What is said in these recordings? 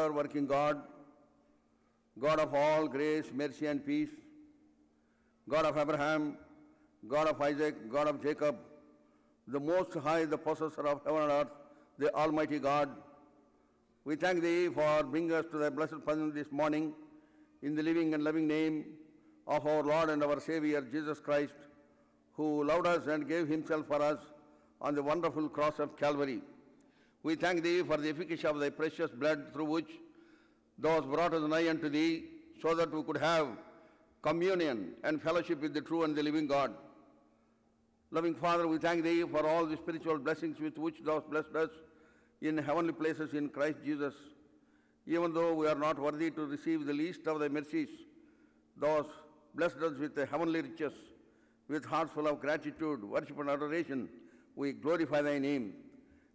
Our working God, God of all grace, mercy and peace, God of Abraham, God of Isaac, God of Jacob, the Most High, the possessor of heaven and earth, the Almighty God, we thank Thee for bringing us to Thy blessed presence this morning in the living and loving name of our Lord and our Savior, Jesus Christ, who loved us and gave Himself for us on the wonderful cross of Calvary. We thank Thee for the efficacy of Thy precious blood through which Thou hast brought us nigh unto Thee, so that we could have communion and fellowship with the true and the living God. Loving Father, we thank Thee for all the spiritual blessings with which Thou hast blessed us in heavenly places in Christ Jesus. Even though we are not worthy to receive the least of Thy mercies, Thou hast blessed us with the heavenly riches. With hearts full of gratitude, worship and adoration, we glorify Thy name.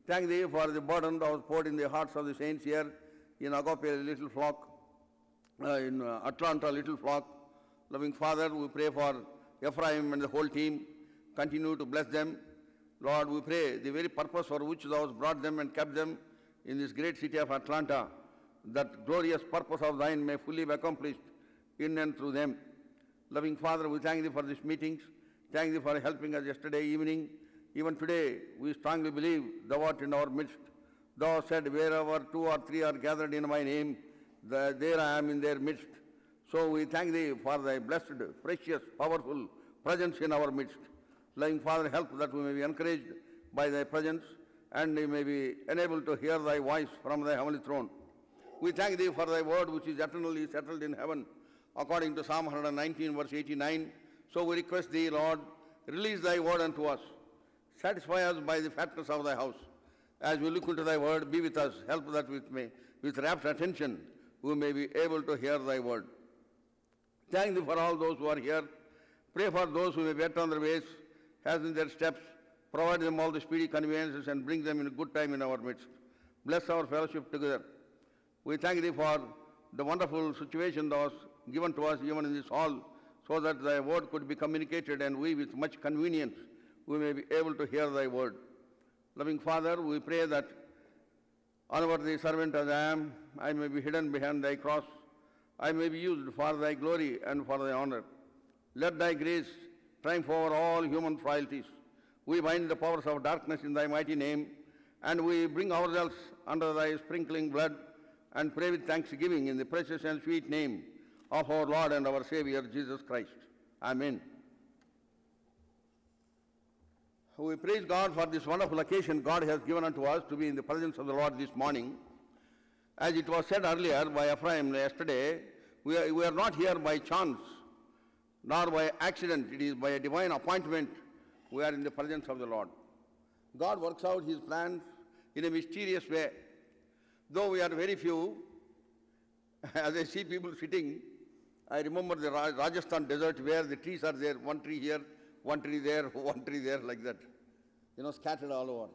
Thank Thee for the burden Thou hast poured in the hearts of the saints here in Agape Little Flock, in Atlanta Little Flock. Loving Father, we pray for Ephraim and the whole team. Continue to bless them. Lord, we pray the very purpose for which Thou hast brought them and kept them in this great city of Atlanta, that glorious purpose of Thine may fully be accomplished in and through them. Loving Father, we thank Thee for these meetings. Thank Thee for helping us yesterday evening. Even today, we strongly believe Thou art in our midst. Thou said, wherever 2 or 3 are gathered in My name, there I am in their midst. So we thank Thee for Thy blessed, precious, powerful presence in our midst. Loving Father, help that we may be encouraged by Thy presence and we may be enabled to hear Thy voice from Thy heavenly throne. We thank Thee for Thy word which is eternally settled in heaven, according to Psalm 119, verse 89. So we request Thee, Lord, release Thy word unto us. Satisfy us by the fatness of Thy house. As we look into Thy word, be with us. Help that with rapt attention we may be able to hear Thy word. Thank Thee for all those who are here. Pray for those who may be on their ways, hasten their steps, provide them all the speedy conveniences and bring them in a good time in our midst. Bless our fellowship together. We thank Thee for the wonderful situation Thou hast given to us even in this hall, so that Thy word could be communicated and we with much convenience we may be able to hear Thy word. Loving Father, we pray that unworthy servant as I am, I may be hidden behind Thy cross. I may be used for Thy glory and for Thy honor. Let Thy grace triumph over all human frailties. We bind the powers of darkness in Thy mighty name, and we bring ourselves under Thy sprinkling blood and pray with thanksgiving in the precious and sweet name of our Lord and our Savior, Jesus Christ. Amen. We praise God for this wonderful occasion God has given unto us to be in the presence of the Lord this morning. As it was said earlier by Ephraim yesterday, we are not here by chance, nor by accident. It is by a divine appointment we are in the presence of the Lord. God works out His plans in a mysterious way. Though we are very few, as I see people sitting, I remember the Rajasthan desert where the trees are there, one tree here, one tree there, one tree there, like that, scattered all over.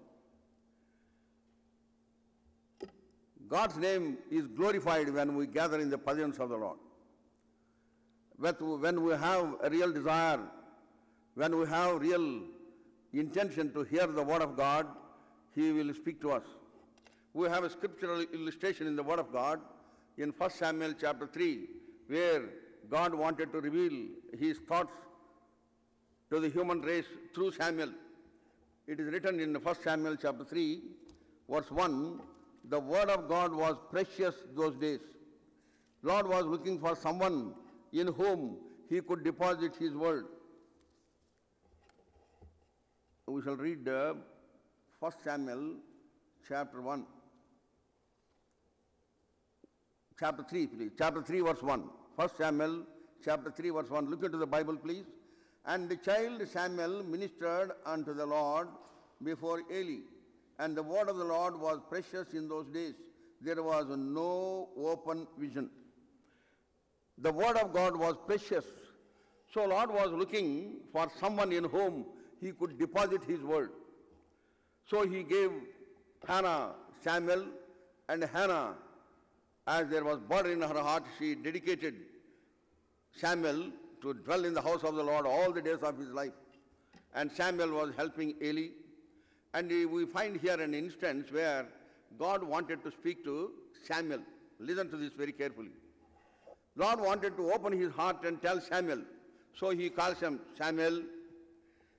God's name is glorified when we gather in the presence of the Lord. When we have a real desire, when we have real intention to hear the word of God, He will speak to us. We have a scriptural illustration in the word of God in 1 Samuel chapter 3, where God wanted to reveal His thoughts to the human race through Samuel. It is written in 1 Samuel chapter 3, verse 1, the word of God was precious those days. Lord was looking for someone in whom He could deposit His word. We shall read 1 Samuel chapter 1. Chapter 3, please. Chapter 3, verse 1. 1 Samuel chapter 3, verse 1. Look into the Bible, please. And the child Samuel ministered unto the Lord before Eli. And the word of the Lord was precious in those days. There was no open vision. The word of God was precious. So Lord was looking for someone in whom He could deposit His word. So He gave Hannah Samuel, and Hannah, as there was burden in her heart, she dedicated Samuel to dwell in the house of the Lord all the days of his life. And Samuel was helping Eli. And we find here an instance where God wanted to speak to Samuel. Listen to this very carefully. Lord wanted to open his heart and tell Samuel. So he calls him Samuel.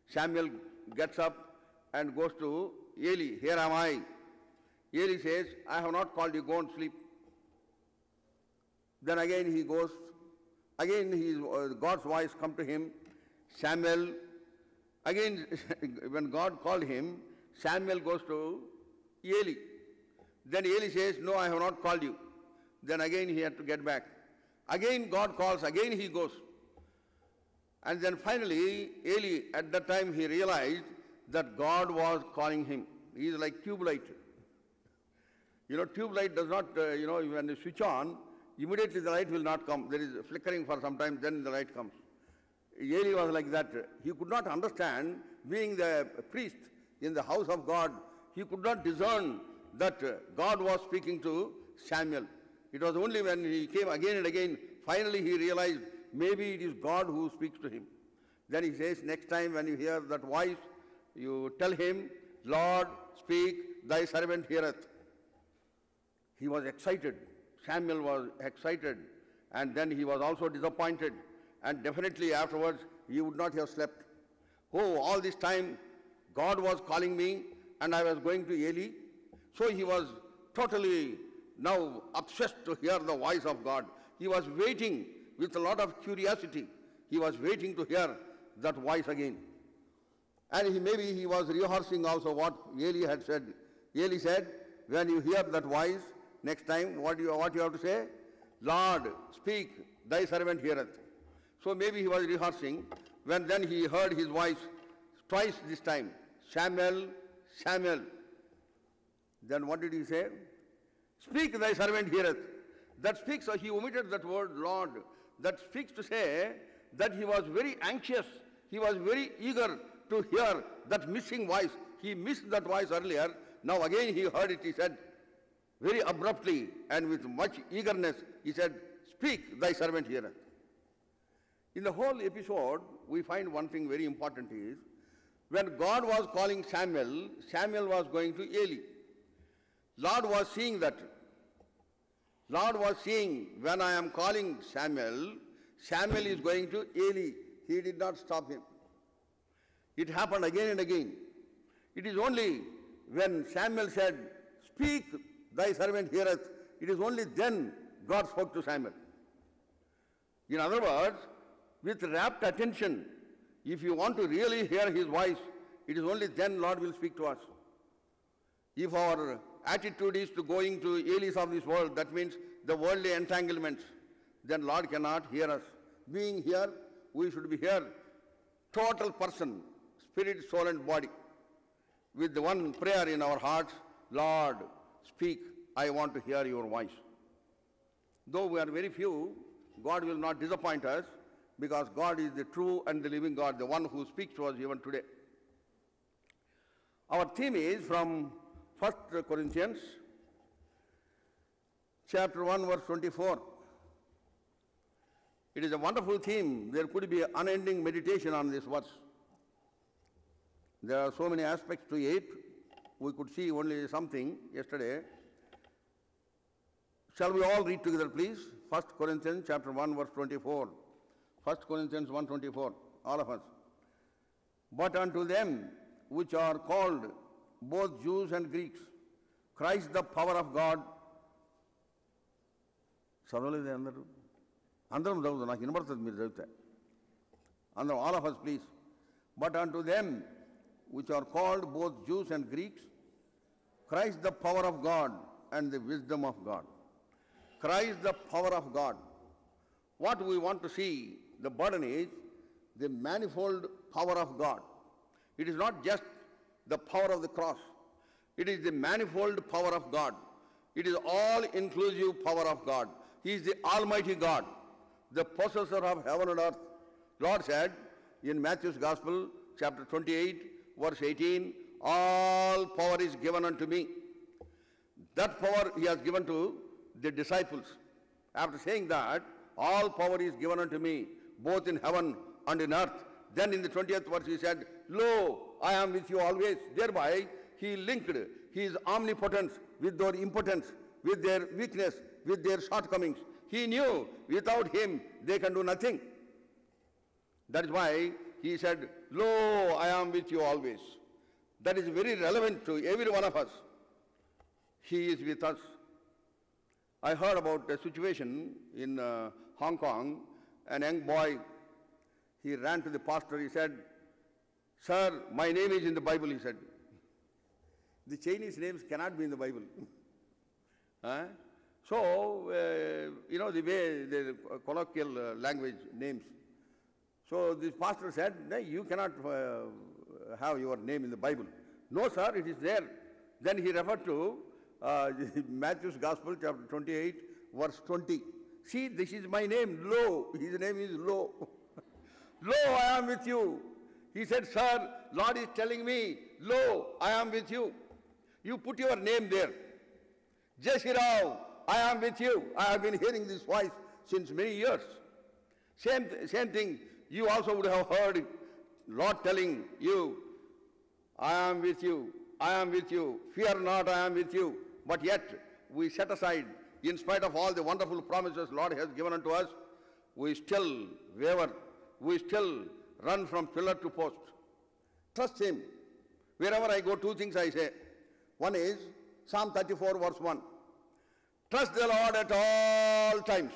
Samuel gets up and goes to Eli. Here am I. Eli says, I have not called you, go and sleep. Then again he goes. Again God's voice comes to him. Samuel. Again when God called him, Samuel goes to Eli. Then Eli says, no, I have not called you. Then again he had to get back. Again God calls, again he goes. And then finally, Eli, at that time he realized that God was calling him. He is like tube light. You know, tube light does not, when you switch on, immediately the light will not come. There is flickering for some time, then the light comes. Eli was like that. He could not understand, being the priest in the house of God, he could not discern that God was speaking to Samuel. It was only when he came again and again, finally he realized maybe it is God who speaks to him. Then he says, next time when you hear that voice, you tell him, Lord, speak, thy servant heareth. He was excited. Samuel was excited. And then he was also disappointed. And definitely afterwards, he would not have slept. Oh, all this time, God was calling me and I was going to Eli. So he was totally now obsessed to hear the voice of God. He was waiting with a lot of curiosity. He was waiting to hear that voice again. And maybe he was rehearsing also what Eli had said. Eli said, when you hear that voice, next time, what you have to say? Lord, speak, thy servant heareth. So maybe he was rehearsing. When then he heard his voice twice this time, Samuel, Samuel. Then what did he say? Speak, thy servant heareth. That speaks, so he omitted that word Lord. That speaks to say that he was very anxious. He was very eager to hear that missing voice. He missed that voice earlier. Now again he heard it, he said, very abruptly and with much eagerness, he said, speak, thy servant heareth. In the whole episode, we find one thing very important is, when God was calling Samuel, Samuel was going to Eli. Lord was seeing that. Lord was seeing, when I am calling Samuel, Samuel is going to Eli. He did not stop him. It happened again and again. It is only when Samuel said, speak, thy servant heareth, it is only then God spoke to Samuel. In other words, with rapt attention, if you want to really hear his voice, it is only then Lord will speak to us. If our attitude is to going to Elis of this world, that means the worldly entanglements, then Lord cannot hear us. Being here, we should be here, total person, spirit, soul and body, with the one prayer in our hearts, Lord, speak, I want to hear your voice. Though we are very few, God will not disappoint us, because God is the true and the living God, the one who speaks to us even today. Our theme is from 1 Corinthians chapter 1, verse 24. It is a wonderful theme. There could be unending meditation on this verse. There are so many aspects to it. We could see only something yesterday. Shall we all read together, please? 1 Corinthians chapter 1, verse 24. 1 Corinthians 1:24, all of us. But unto them which are called, both Jews and Greeks, Christ the power of God. చదవలేదే అందరూ? అందరం చదువుతాం, నాకు వినబడుతుంది మీరు చదివితే. అందరం, all of us please. But unto them which are called, both Jews and Greeks, Christ the power of God and the wisdom of God. Christ the power of God. What we want to see, the burden is the manifold power of God. It is not just the power of the cross. It is the manifold power of God. It is all-inclusive power of God. He is the Almighty God, the possessor of heaven and earth. Lord said in Matthew's Gospel, chapter 28, verse 18, all power is given unto me. That power he has given to the disciples. After saying that, all power is given unto me, both in heaven and in earth. Then in the 20th verse he said, lo, I am with you always. Thereby he linked his omnipotence with their impotence, with their weakness, with their shortcomings. He knew without him they can do nothing. That is why he said, "Lo, I am with you always." That is very relevant to every one of us. He is with us. I heard about a situation in Hong Kong. An young boy, he ran to the pastor. He said, "Sir, my name is in the Bible," he said. The Chinese names cannot be in the Bible. So, the way the colloquial language names. So this pastor said, "No, you cannot have your name in the Bible." "No, sir, it is there." Then he referred to Matthew's Gospel, chapter 28, verse 20. "See, this is my name, Lo." His name is Lo. "Lo, I am with you." He said, "Sir, Lord is telling me, Lo, I am with you. You put your name there. Jai Shri Ram, I am with you." I have been hearing this voice since many years. Same thing, you also would have heard Lord telling you, "I am with you, I am with you, fear not, I am with you." But yet, we set aside, in spite of all the wonderful promises Lord has given unto us, we still waver, we still run from pillar to post. Trust Him. Wherever I go, two things I say. One is Psalm 34, verse 1. Trust the Lord at all times.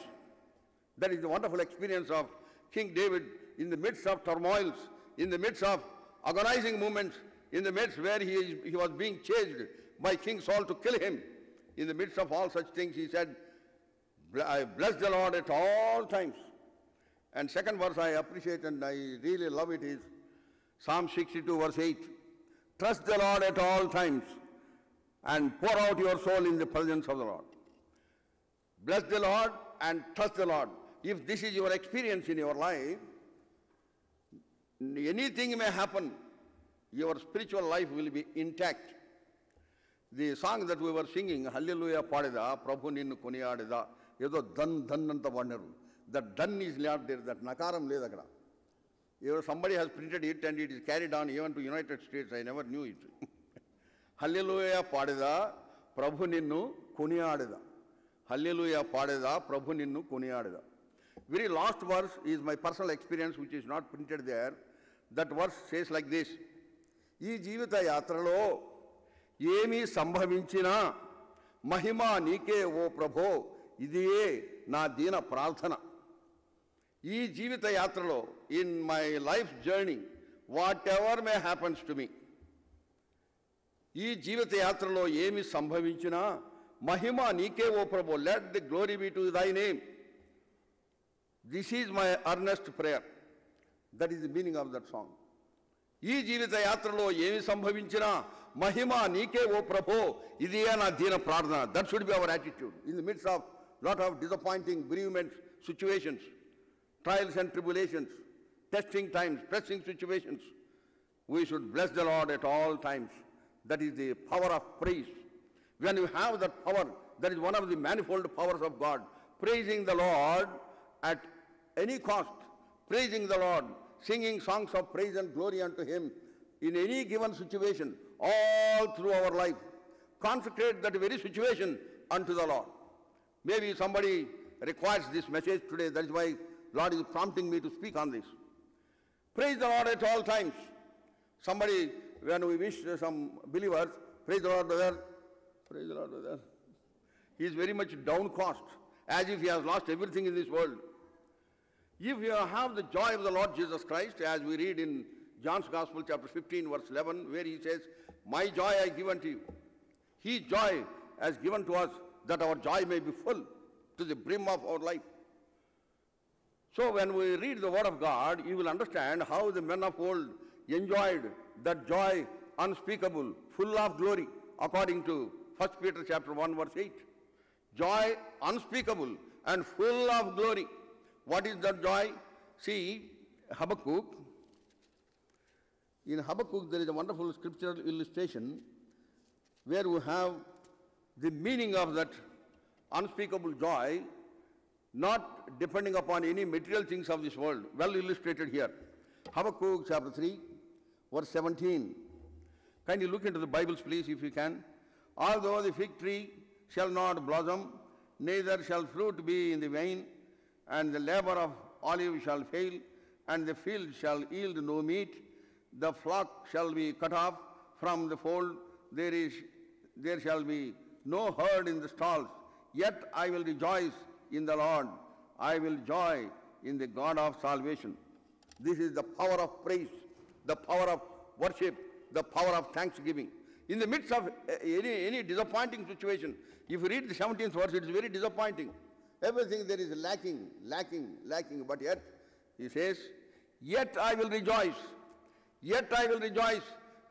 That is the wonderful experience of King David in the midst of turmoils, in the midst of agonizing moments, in the midst where he was being chased by King Saul to kill him. In the midst of all such things, he said, "I bless the Lord at all times." And second verse I appreciate and I really love it is Psalm 62, verse 8. Trust the Lord at all times and pour out your soul in the presence of the Lord. Bless the Lord and trust the Lord. If this is your experience in your life, anything may happen, your spiritual life will be intact. The song that we were singing, Hallelujah Padida, Prabhu Ninnu Koniyadida, Yedo dhan anta vannaru. That dhan is not there, that nakaram ledhu akkada. Somebody has printed it and it is carried on even to United States. I never knew it. Hallelujah Padida, Prabhu Ninnu Koniyadida. Hallelujah Padida, Prabhu Ninnu Koniyadida. Very last verse is my personal experience, which is not printed there. That verse says like this: "Ee jeevita yatralo ఏమీ సంభవించినా మహిమా నీకే ఓ ప్రభో, ఇదియే నా దీన ప్రార్థన." ఈ జీవిత యాత్రలో, in my life journey, whatever may happens to me, ఈ జీవిత యాత్రలో ఏమి సంభవించినా మహిమా నీకే ఓ ప్రభో, let the glory be to thy name. This is my earnest prayer. That is the meaning of that song. ఈ జీవిత యాత్రలో ఏమి సంభవించినా మహిమా నీకే ఓ ప్రభో, ఇదియే నా దీన ప్రార్థన. That should be our attitude. In the midst of lot of disappointing bereavements, situations, trials and tribulations, testing times, pressing situations, we should bless the Lord at all times. That is the power of praise. When you have that power, that is one of the manifold powers of God. Praising the Lord at any cost, praising the Lord, singing songs of praise and glory unto Him in any given situation, all through our life. Consecrate that very situation unto the Lord. Maybe somebody requires this message today. That is why Lord is prompting me to speak on this. Praise the Lord at all times. Somebody, when we wish some believers, praise the Lord, brother, praise the Lord, brother, he is very much downcast, as if he has lost everything in this world. If you have the joy of the Lord Jesus Christ, as we read in John's Gospel, chapter 15, verse 11, where he says, "My joy I give unto you." His joy has given to us that our joy may be full to the brim of our life. So when we read the Word of God, you will understand how the men of old enjoyed that joy unspeakable, full of glory, according to 1 Peter chapter 1, verse 8. Joy unspeakable and full of glory. What is that joy? See, Habakkuk. In Habakkuk, there is a wonderful scriptural illustration where we have the meaning of that unspeakable joy, not depending upon any material things of this world. Well illustrated here. Habakkuk chapter 3, verse 17. Kindly look into the Bibles, please, if you can. "Although the fig tree shall not blossom, neither shall fruit be in the vine, and the labor of olive shall fail, and the field shall yield no meat. The flock shall be cut off from the fold, there shall be no herd in the stalls. Yet I will rejoice in the Lord. I will joy in the God of salvation. This is the power of praise, the power of worship, the power of thanksgiving. In the midst of any disappointing situation, if you read the 17th verse, it is very disappointing. Everything there is lacking. But yet, he says, yet I will rejoice. Yet I will rejoice.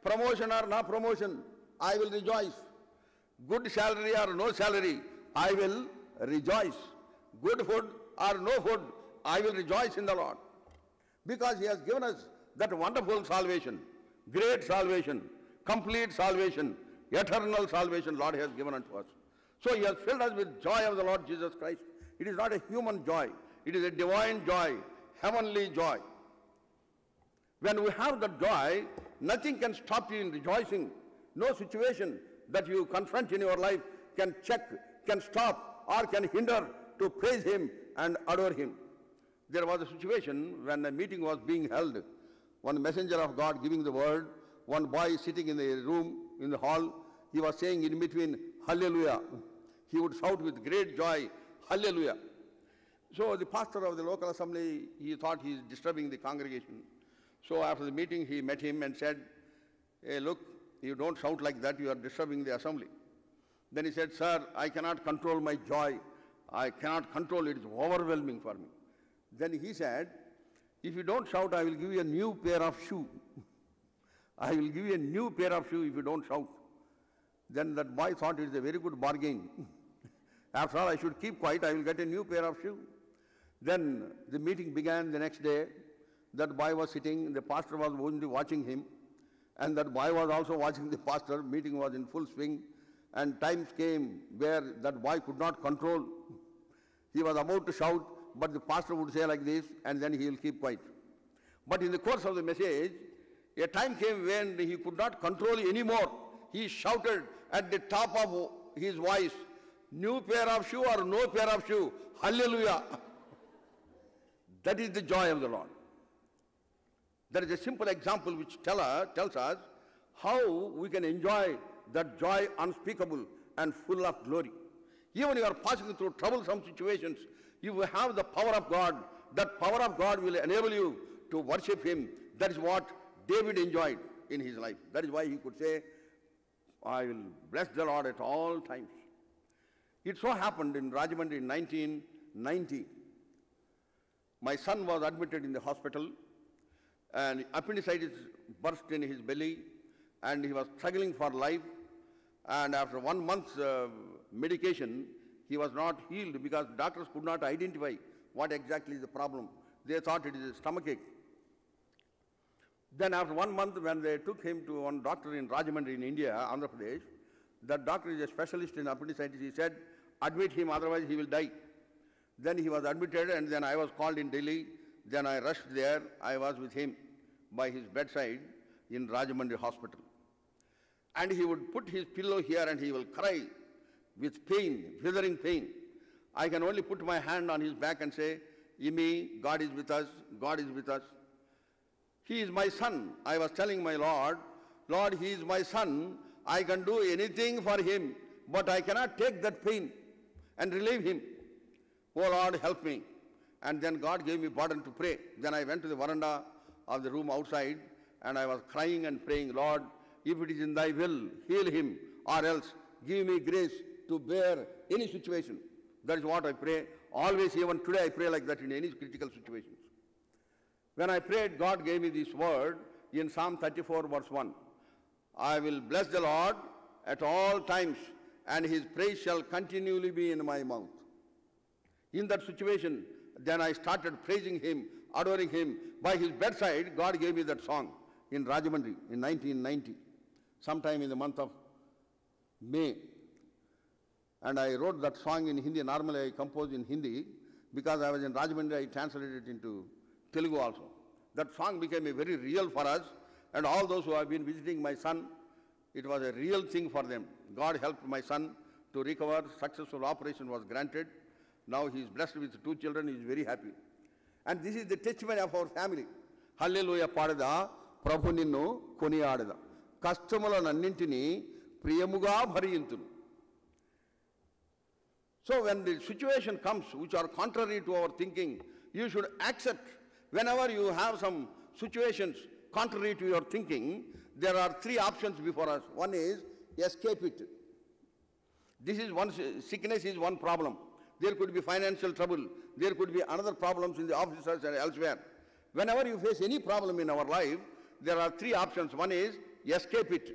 Promotion or no promotion, I will rejoice. Good salary or no salary, I will rejoice. Good food or no food, I will rejoice in the Lord. Because he has given us that wonderful salvation, great salvation, complete salvation, eternal salvation Lord has given unto us. So he has filled us with joy of the Lord Jesus Christ. It is not a human joy. It is a divine joy, heavenly joy. When we have that joy, nothing can stop you in rejoicing. No situation that you confront in your life can check, can stop, or can hinder to praise him and adore him. There was a situation when a meeting was being held. One messenger of God giving the word, one boy sitting in the room, in the hall, he was saying in between, hallelujah. He would shout with great joy, hallelujah. So the pastor of the local assembly, he thought he is disturbing the congregation. So after the meeting, he met him and said, hey, look, you don't shout like that, you are disturbing the assembly. Then he said, sir, I cannot control my joy. I cannot control it, it's overwhelming for me. Then he said, if you don't shout, I will give you a new pair of shoes. I will give you a new pair of shoes if you don't shout. Then that boy thought it is a very good bargain. After all, I should keep quiet, I will get a new pair of shoes. Then the meeting began the next day. That boy was sitting, the pastor was only watching him, and that boy was also watching the pastor. Meeting was in full swing, and times came where that boy could not control. He was about to shout, but the pastor would say like this, and then he will keep quiet. But in the course of the message, a time came when he could not control anymore. He shouted at the top of his voice, new pair of shoe or no pair of shoe, hallelujah. That is the joy of the Lord. That is a simple example which tells us how we can enjoy that joy unspeakable and full of glory. Even you are passing through troublesome situations, you have the power of God. That power of God will enable you to worship him. That is what David enjoyed in his life. That is why he could say, I will bless the Lord at all times. It so happened in Rajahmundry in 1990, my son was admitted in the hospital, and appendicitis burst in his belly, and he was struggling for life. And after 1 month's medication, he was not healed because doctors could not identify what exactly is the problem. They thought it is a stomachache. Then after 1 month, when they took him to one doctor in Rajahmundry in India, Andhra Pradesh, that doctor is a specialist in appendicitis. He said, admit him, otherwise he will die. Then he was admitted, and then I was called in Delhi. Then I rushed there. I was with him by his bedside in Rajahmundry hospital. And he would put his pillow here and he will cry with pain, withering pain. I can only put my hand on his back and say, Imi, God is with us, God is with us. He is my son. I was telling my Lord, Lord, he is my son. I can do anything for him, but I cannot take that pain and relieve him. Oh Lord, help me. And then God gave me pardon to pray. Then I went to the veranda of the room outside, and I was crying and praying, Lord, if it is in thy will, heal him, or else give me grace to bear any situation. That is what I pray. Always, even today, I pray like that in any critical situations. When I prayed, God gave me this word in Psalm 34, verse 1. I will bless the Lord at all times, and his praise shall continually be in my mouth. In that situation, then I started praising him, adoring him. By his bedside, God gave me that song in Rajahmundry in 1990, sometime in the month of May. And I wrote that song in Hindi. Normally I compose in Hindi. Because I was in Rajahmundry, I translated it into Telugu also. That song became a very real for us, and all those who have been visiting my son, it was a real thing for them. God helped my son to recover. Successful operation was granted. Now he is blessed with 2 children. He is very happy. And this is the testimony of our family. Hallelujah padada, Prabhu ninnu koniyadada. కష్టములనన్నింటినీ ప్రియముగా భరింతును. So when the situation comes which are contrary to our thinking, you should accept. Whenever you have some situations contrary to your thinking, there are 3 options before us. One is escape it. This is one, sickness is one problem. There could be financial trouble. There could be another problems in the offices and elsewhere. Whenever you face any problem in our life, there are 3 options. One is escape it.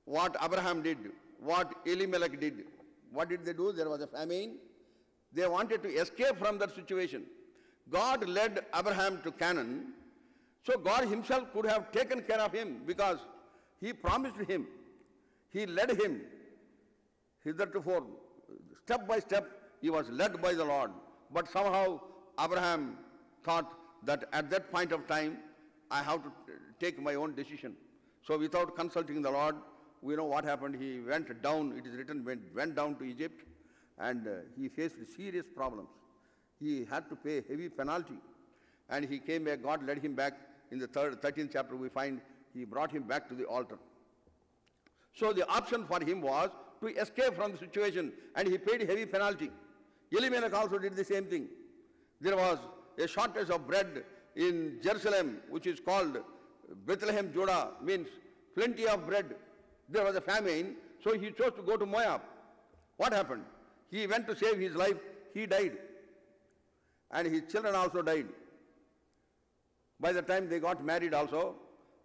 What Abraham did, what Elimelech did. What did they do? There was a famine. They wanted to escape from that situation. God led Abraham to Canaan. So God himself could have taken care of him because he promised him. He led him hitherto. Step by step, he was led by the Lord. But somehow Abraham thought that at that point of time, I have to take my own decision. So without consulting the Lord, we know what happened. He went down, it is written, went down to Egypt, and he faced serious problems. He had to pay heavy penalty. And he came back, God led him back. In the 13th chapter we find he brought him back to the altar. So the option for him was to escape from the situation, and he paid heavy penalty. Elimelech also did the same thing. There was a shortage of bread in Jerusalem, which is called Bethlehem, Judah, means plenty of bread. There was a famine, so he chose to go to Moab. What happened? He went to save his life, he died. And his children also died. By the time they got married also,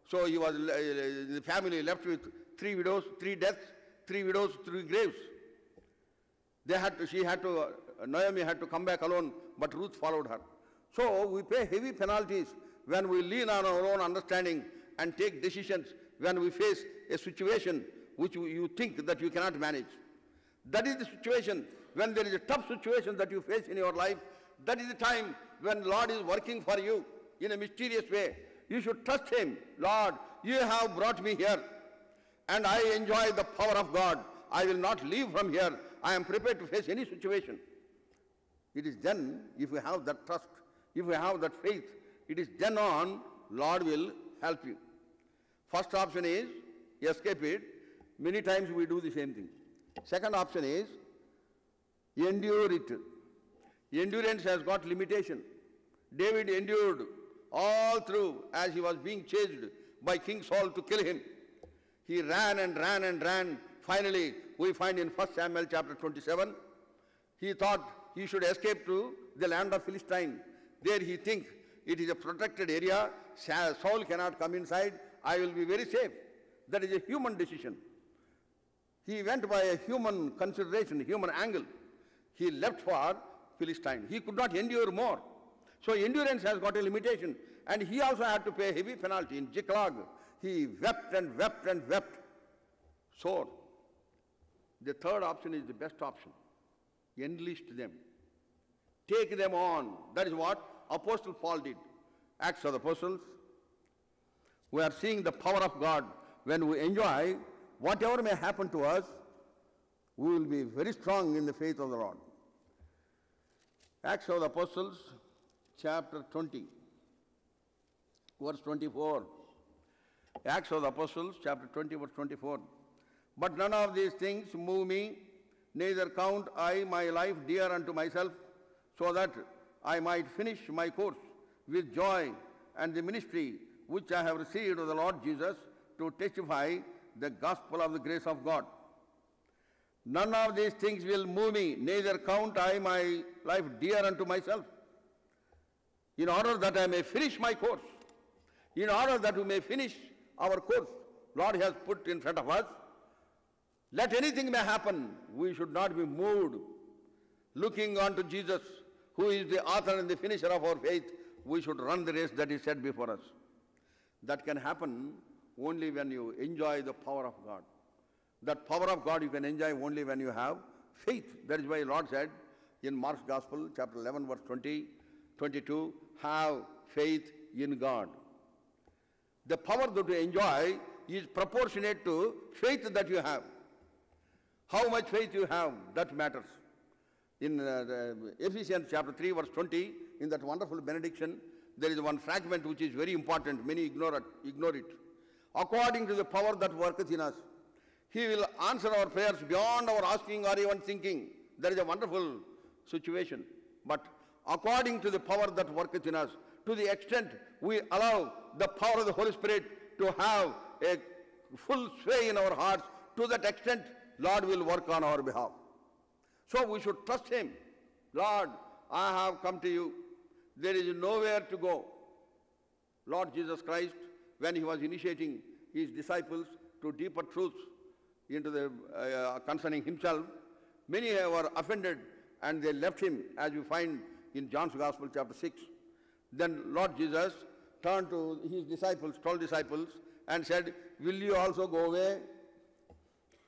so he was, the family left with 3 widows, 3 deaths, 3 widows, 3 graves. Naomi had to come back alone, but Ruth followed her. So we pay heavy penalties when we lean on our own understanding and take decisions when we face a situation which you think that you cannot manage. That is the situation. When there is a tough situation that you face in your life, that is the time when Lord is working for you in a mysterious way. You should trust Him. Lord, you have brought me here, and I enjoy the power of God. I will not leave from here. I am prepared to face any situation. It is then, if we have that trust, if we have that faith, it is then on, Lord will help you. First option is escape it. Many times we do the same thing. Second option is endure it. Endurance has got limitation. David endured all through as he was being chased by King Saul to kill him. He ran and ran and ran. Finally, we find in 1 Samuel chapter 27, he thought he should escape to the land of Philistine. There he thinks it is a protected area. Saul cannot come inside. I will be very safe. That is a human decision. He went by a human consideration, human angle. He left for Philistine. He could not endure more. So endurance has got a limitation. And he also had to pay a heavy penalty. In Ziklag, he wept and wept and wept. Sore. The third option is the best option. Enlist them. Take them on. That is what Apostle Paul did. Acts of the Apostles. We are seeing the power of God. When we enjoy, whatever may happen to us, we will be very strong in the faith of the Lord. Acts of the Apostles, chapter 20, verse 24. Acts of the Apostles, chapter 20, verse 24. But none of these things move me, neither count I my life dear unto myself, so that I might finish my course with joy and the ministry which I have received of the Lord Jesus to testify the gospel of the grace of God. None of these things will move me, neither count I my life dear unto myself, in order that I may finish my course, in order that we may finish our course. Lord has put in front of us. Let anything may happen, we should not be moved. Looking unto Jesus, who is the author and the finisher of our faith, we should run the race that is set before us. That can happen only when you enjoy the power of God. That power of God you can enjoy only when you have faith. That is why Lord said in Mark's Gospel, chapter 11, verse 20, 22, have faith in God. The power that you enjoy is proportionate to faith that you have. How much faith you have, that matters. In Ephesians chapter 3, verse 20, in that wonderful benediction, there is one fragment which is very important. Many ignore it. According to the power that worketh in us, He will answer our prayers beyond our asking or even thinking. That is a wonderful situation. But according to the power that worketh in us, to the extent we allow the power of the Holy Spirit to have a full sway in our hearts, to that extent, Lord will work on our behalf. So we should trust Him. Lord, I have come to you. There is nowhere to go. Lord Jesus Christ, when He was initiating His disciples to deeper truths into the concerning Himself, many were offended and they left Him, as you find in John's Gospel chapter 6. Then Lord Jesus turned to His disciples, 12 disciples, and said, will you also go away?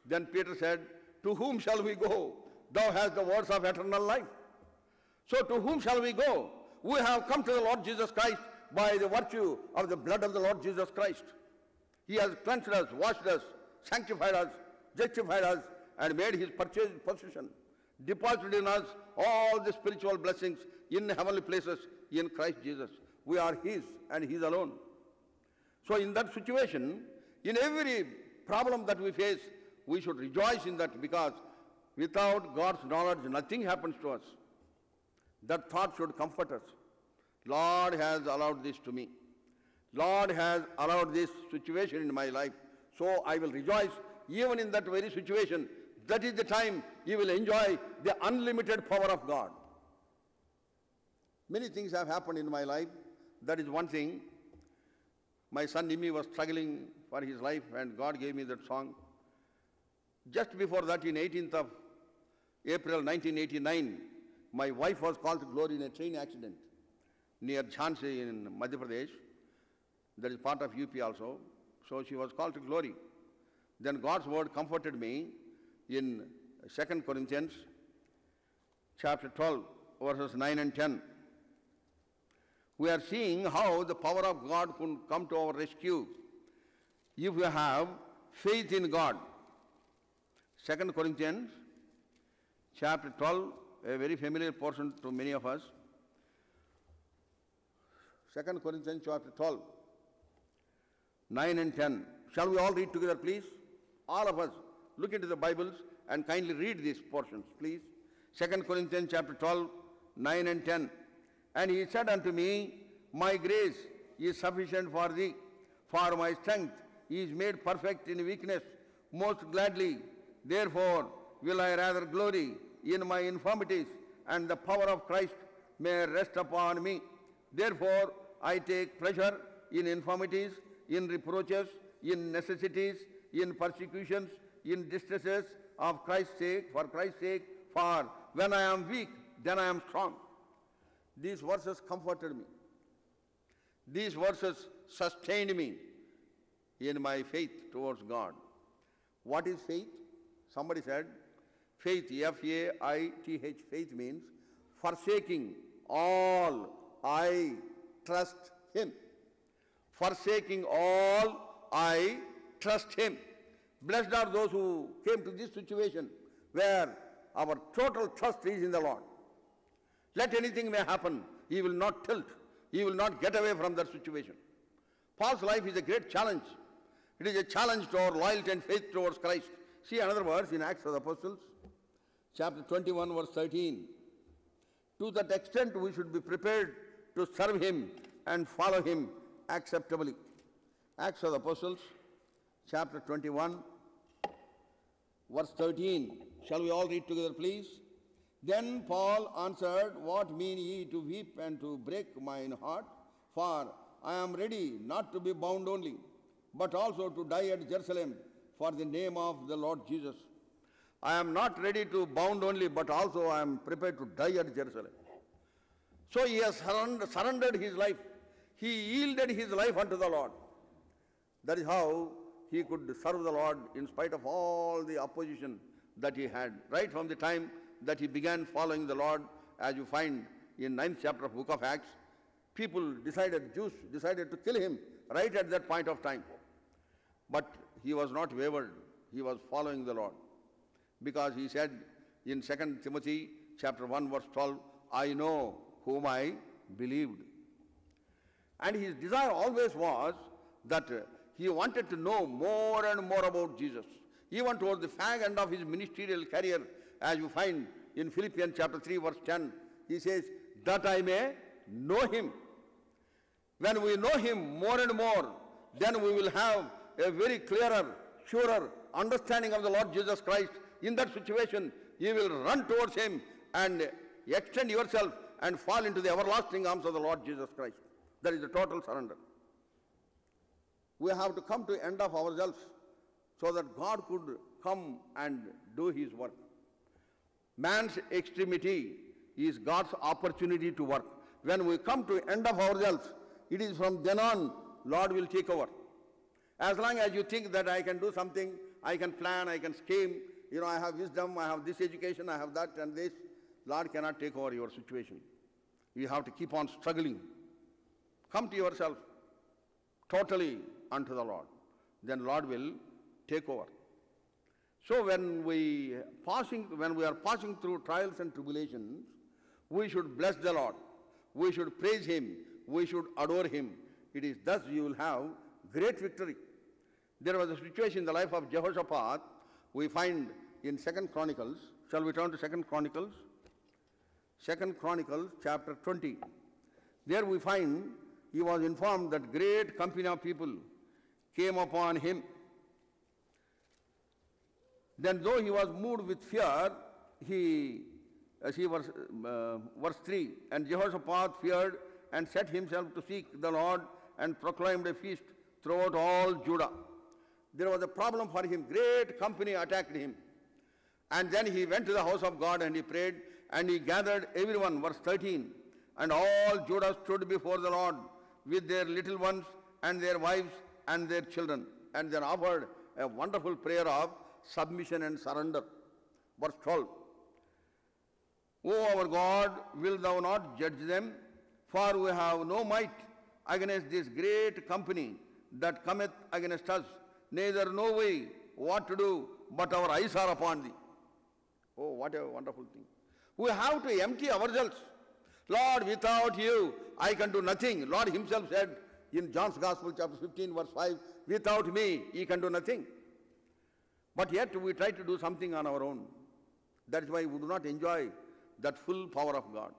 Then Peter said, to whom shall we go? Thou hast the words of eternal life. So to whom shall we go? We have come to the Lord Jesus Christ by the virtue of the blood of the Lord Jesus Christ. He has cleansed us, washed us, sanctified us, justified us, and made His purchased possession, deposited in us all the spiritual blessings in heavenly places in Christ Jesus. We are His and His alone. So in that situation, in every problem that we face, we should rejoice in that, because without God's knowledge, nothing happens to us. That thought should comfort us. Lord has allowed this to me. Lord has allowed this situation in my life. So I will rejoice even in that very situation. That is the time you will enjoy the unlimited power of God. Many things have happened in my life. That is one thing. My son Nimi was struggling for his life, and God gave me that song. Just before that, in 18th of April 1989, my wife was called to glory in a train accident near Jhansi in Madhya Pradesh. That is part of UP also. So she was called to glory. Then God's word comforted me in 2 Corinthians chapter 12, verses 9 and 10. We are seeing how the power of God could come to our rescue if we have faith in God. 2 Corinthians chapter 12, a very familiar portion to many of us. 2 Corinthians chapter 12, 9 and 10. Shall we all read together, please? All of us, look into the Bibles and kindly read these portions, please. 2 Corinthians chapter 12, 9 and 10. And he said unto me, my grace is sufficient for thee, for my strength is made perfect in weakness. Most gladly, therefore, will I rather glory in my infirmities, and the power of Christ may rest upon me. Therefore, I take pleasure in infirmities, in reproaches, in necessities, in persecutions, in distresses of Christ's sake, for Christ's sake, for when I am weak, then I am strong. These verses comforted me. These verses sustained me in my faith towards God. What is faith? Somebody said, faith, F-A-I-T-H, faith means forsaking all, I trust Him. Forsaking all, I trust Him. Blessed are those who came to this situation where our total trust is in the Lord. Let anything may happen, he will not tilt. He will not get away from that situation. Paul's life is a great challenge. It is a challenge to our loyalty and faith towards Christ. See another verse in Acts of the Apostles, chapter 21, verse 13. To that extent we should be prepared to serve Him and follow Him acceptably. Acts of the Apostles, chapter 21, verse 13. Shall we all read together, please? Then Paul answered, what mean ye to weep and to break mine heart? For I am ready not to be bound only, but also to die at Jerusalem for the name of the Lord Jesus. I am not ready to bound only, but also I am prepared to die at Jerusalem. So he has surrendered his life. He yielded his life unto the Lord. That is how he could serve the Lord in spite of all the opposition that he had. Right from the time that he began following the Lord, as you find in 9th chapter of book of Acts, Jews decided to kill him right at that point of time. But he was not wavered. He was following the Lord. because he said in 2 Timothy chapter 1 verse 12, I know whom I believed. And his desire always was that he wanted to know more and more about Jesus. Even towards the fag end of his ministerial career, as you find in Philippians chapter 3 verse 10, he says, that I may know him. When we know him more and more, then we will have a very clearer, surer understanding of the Lord Jesus Christ. In that situation, you will run towards him and extend yourself and fall into the everlasting arms of the Lord Jesus Christ. That is the total surrender. We have to come to the end of ourselves so that God could come and do his work. Man's extremity is God's opportunity to work. When we come to the end of ourselves, it is from then on, Lord will take over. As long as you think that I can do something, I can plan, I can scheme, I have wisdom, I have this education, I have that and this, Lord cannot take over your situation. You have to keep on struggling. Come to yourself totally unto the Lord. Then Lord will take over. So when we are passing through trials and tribulations, we should bless the Lord. We should praise him. We should adore him. It is thus you will have great victory. There was a situation in the life of Jehoshaphat we find in 2 Chronicles. Shall we turn to 2 Chronicles? 2 Chronicles chapter 20. There we find he was informed that great company of people came upon him. Then though he was moved with fear, verse 3, and Jehoshaphat feared and set himself to seek the Lord and proclaimed a feast throughout all Judah. There was a problem for him. Great company attacked him. And then he went to the house of God and he prayed and he gathered everyone, verse 13, and all Judah stood before the Lord with their little ones and their wives and their children. And they offered a wonderful prayer of submission and surrender. Verse 12. O our God, will thou not judge them? For we have no might against this great company that cometh against us, neither know we what to do, but our eyes are upon thee. Oh, what a wonderful thing. We have to empty ourselves. Lord, without you, I can do nothing. Lord himself said in John's Gospel, chapter 15, verse 5, without me, ye can do nothing. But yet we try to do something on our own. That is why we do not enjoy that full power of God,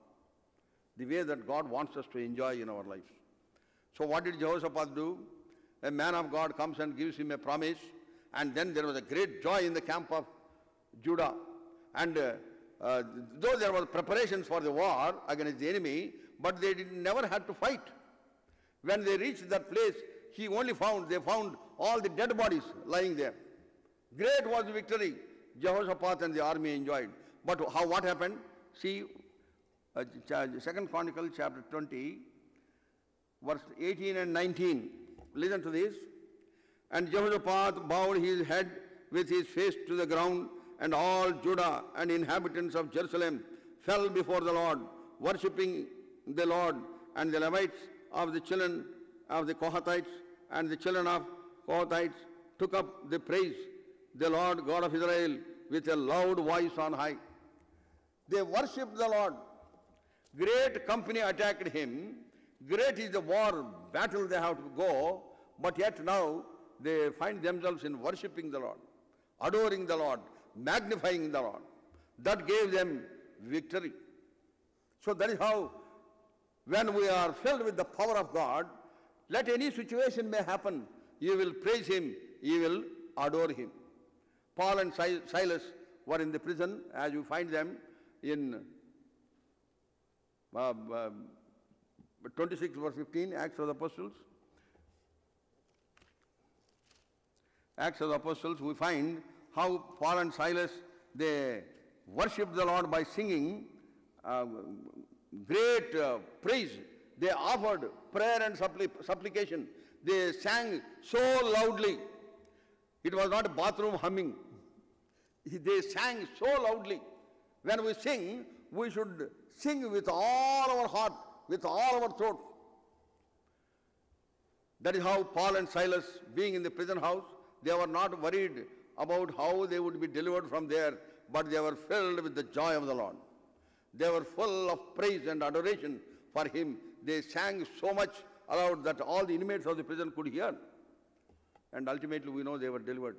the way that God wants us to enjoy in our lives. So what did Jehoshaphat do? A man of God comes and gives him a promise, and then there was a great joy in the camp of Judah. And though there were preparations for the war against the enemy, but they never had to fight. When they reached that place, they found all the dead bodies lying there. Great was the victory Jehoshaphat and the army enjoyed. But what happened? See, 2 Chronicles chapter 20, verse 18 and 19. Listen to this. And Jehoshaphat bowed his head with his face to the ground, and all Judah and inhabitants of Jerusalem fell before the Lord, worshipping the Lord. And the Levites of the children of the Kohathites and the children of Kohathites took up the praise, the Lord God of Israel, with a loud voice on high. They worshipped the Lord. Great company attacked him. Great is the war battle they have to go, but yet now they find themselves in worshipping the Lord, adoring the Lord, magnifying the Lord. That gave them victory. So that is how, when we are filled with the power of God, let any situation may happen, you will praise him, you will adore him. Paul and Silas were in the prison, as you find them in 26 verse 15, Acts of the Apostles. Acts of the Apostles, we find how Paul and Silas, they worshipped the Lord by singing great praise. They offered prayer and supplication. They sang so loudly. It was not bathroom humming. They sang so loudly. When we sing, we should sing with all our heart, with all our throat. That is how Paul and Silas, being in the prison house, they were not worried about how they would be delivered from there, but they were filled with the joy of the Lord. They were full of praise and adoration for Him. They sang so much aloud that all the inmates of the prison could hear. And ultimately we know they were delivered.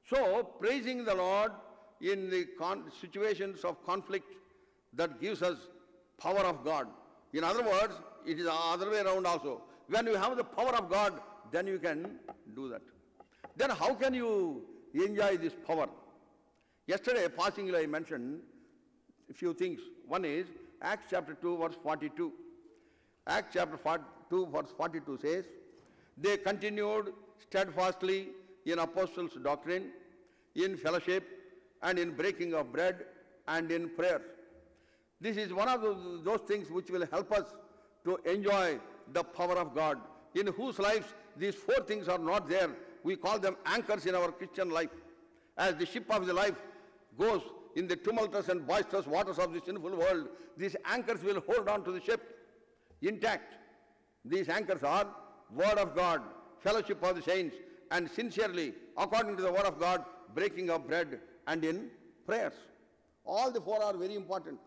So, praising the Lord in the situations of conflict, that gives us power of God. In other words, it is the other way around also. When you have the power of God, then you can do that. Then how can you enjoy this power? Yesterday, passingly, I mentioned a few things. One is Acts chapter 2, verse 42. Acts chapter 2, verse 42 says, they continued steadfastly in apostles' doctrine, in fellowship, and in breaking of bread, and in prayer. This is one of those things which will help us to enjoy the power of God, in whose lives these four things are not there. We call them anchors in our Christian life. As the ship of the life goes in the tumultuous and boisterous waters of the sinful world, these anchors will hold on to the ship intact. These anchors are Word of God, fellowship of the saints, and sincerely, according to the Word of God, breaking of bread, and in prayers. All the four are very important.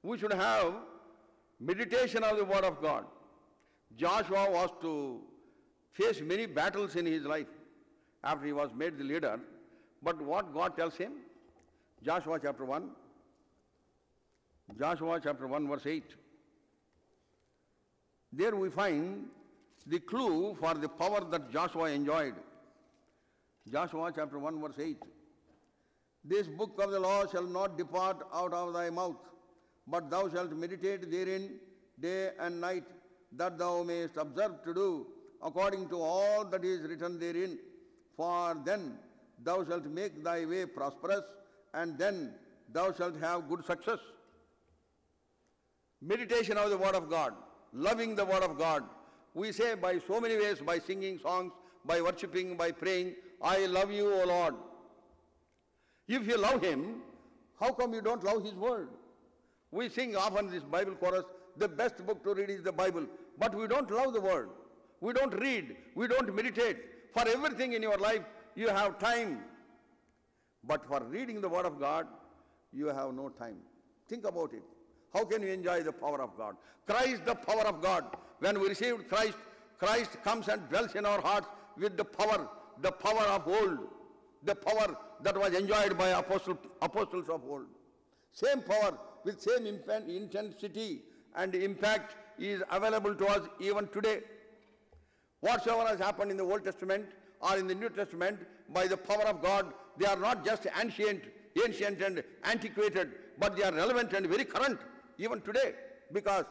We should have meditation of the Word of God. Joshua was to face many battles in his life after he was made the leader. But what God tells him? Joshua chapter 1. Joshua chapter 1 verse 8. There we find the clue for the power that Joshua enjoyed. Joshua chapter 1 verse 8. This book of the law shall not depart out of thy mouth, but thou shalt meditate therein day and night, that thou mayest observe to do according to all that is written therein. For then thou shalt make thy way prosperous, and then thou shalt have good success. Meditation of the Word of God, loving the Word of God. We say by so many ways, by singing songs, by worshipping, by praying, I love you, O Lord. If you love Him, how come you don't love His Word? We sing often this Bible chorus, the best book to read is the Bible, but we don't love the Word. We don't read, we don't meditate. For everything in your life, you have time. But for reading the Word of God, you have no time. Think about it. How can you enjoy the power of God? Christ, the power of God. When we received Christ, Christ comes and dwells in our hearts with the power of old, the power that was enjoyed by apostles of old. Same power with same intensity and impact is available to us even today. Whatsoever has happened in the Old Testament or in the New Testament, by the power of God, they are not just ancient and antiquated, but they are relevant and very current even today, because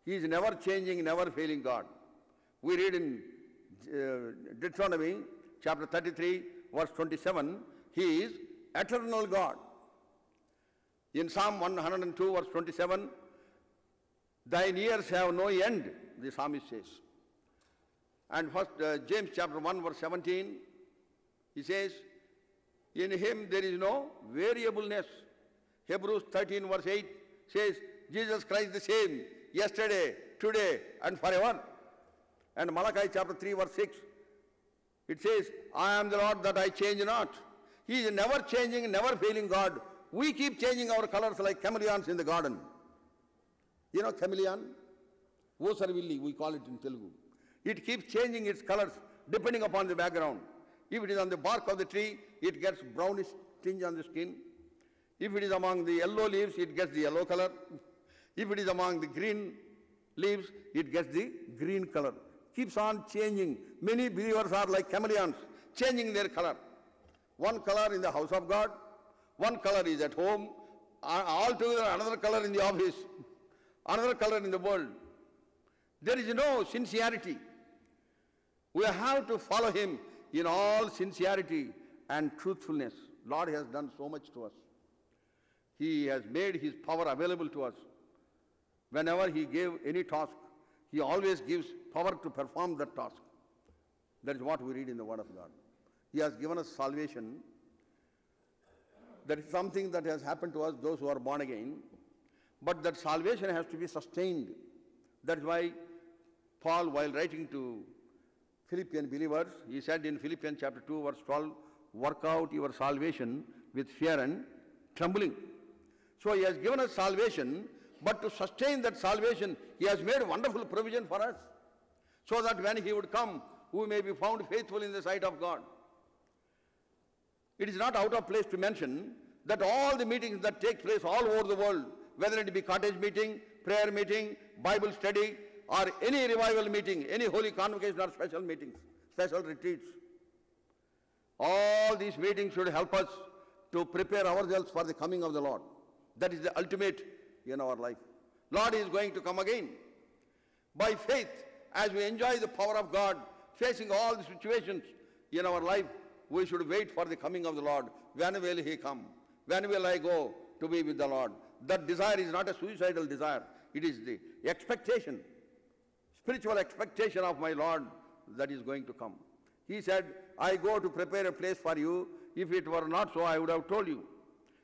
He is never changing, never failing God. We read in Deuteronomy chapter 33, verse 27, He is eternal God. In Psalm 102, verse 27, thine years have no end, the psalmist says. And first James chapter 1, verse 17, he says, in Him there is no variableness. Hebrews 13, verse 8 says, Jesus Christ the same, yesterday, today, and forever. And Malachi chapter 3, verse 6, it says, I am the Lord that I change not. He is never changing, never failing God. We keep changing our colors like chameleons in the garden. You know chameleon? Osarvilli, we call it in Telugu. It keeps changing its colors depending upon the background. If it is on the bark of the tree, it gets brownish tinge on the skin. If it is among the yellow leaves, it gets the yellow color. If it is among the green leaves, it gets the green color. Keeps on changing. Many believers are like chameleons, changing their color. One color in the house of God, one color is at home, altogether another color in the office, another color in the world. There is no sincerity. We have to follow Him in all sincerity and truthfulness. Lord has done so much to us. He has made His power available to us. Whenever He gave any task, He always gives power to perform that task. That is what we read in the Word of God. He has given us salvation. That is something that has happened to us, those who are born again. But that salvation has to be sustained. That is why Paul, while writing to Philippian believers, he said in Philippians chapter 2, verse 12, work out your salvation with fear and trembling. So he has given us salvation, but to sustain that salvation, he has made wonderful provision for us, so that when he would come, we may be found faithful in the sight of God. It is not out of place to mention that all the meetings that take place all over the world, whether it be cottage meeting, prayer meeting, Bible study, or any revival meeting, any holy convocation or special meetings, special retreats, all these meetings should help us to prepare ourselves for the coming of the Lord. That is the ultimate in our life. Lord is going to come again. By faith, as we enjoy the power of God, facing all the situations in our life, we should wait for the coming of the Lord. When will he come? When will I go to be with the Lord? That desire is not a suicidal desire. It is the expectation, spiritual expectation of my Lord that is going to come. He said, I go to prepare a place for you. If it were not so, I would have told you.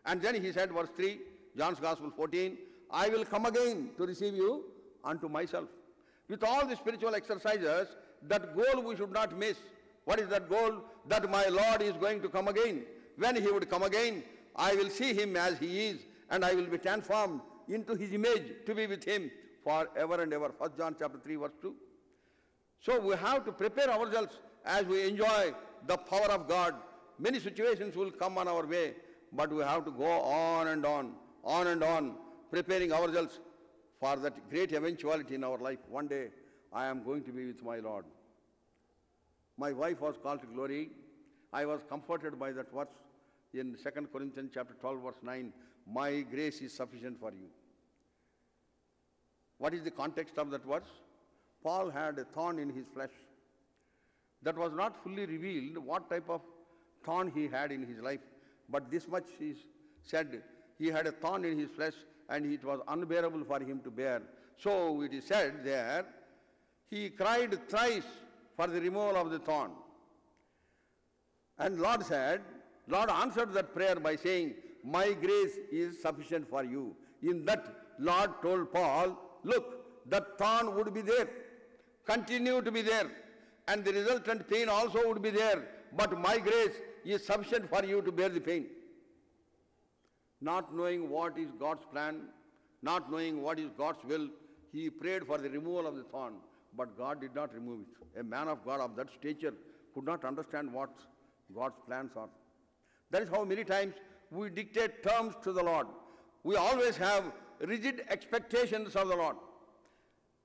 And then he said, verse 3, John's Gospel 14, I will come again to receive you unto myself. With all the spiritual exercises, that goal we should not miss. What is that goal? That my Lord is going to come again. When he would come again, I will see him as he is, and I will be transformed into his image to be with him forever and ever. 1 John chapter 3, verse 2. So we have to prepare ourselves as we enjoy the power of God. Many situations will come on our way, but we have to go on and on, preparing ourselves for that great eventuality in our life. One day, I am going to be with my Lord. My wife was called to glory. I was comforted by that verse in 2 Corinthians chapter 12, verse 9. My grace is sufficient for you. What is the context of that verse? Paul had a thorn in his flesh. That was not fully revealed what type of thorn he had in his life. But this much is said, he had a thorn in his flesh and it was unbearable for him to bear. So it is said there, he cried thrice for the removal of the thorn. And Lord answered that prayer by saying, my grace is sufficient for you. In that, Lord told Paul, look, that thorn would be there, continue to be there, and the resultant pain also would be there, but my grace is sufficient for you to bear the pain. Not knowing what is God's plan, not knowing what is God's will, he prayed for the removal of the thorn, but God did not remove it. A man of God of that stature could not understand what God's plans are. That is how many times we dictate terms to the Lord. We always have rigid expectations of the Lord.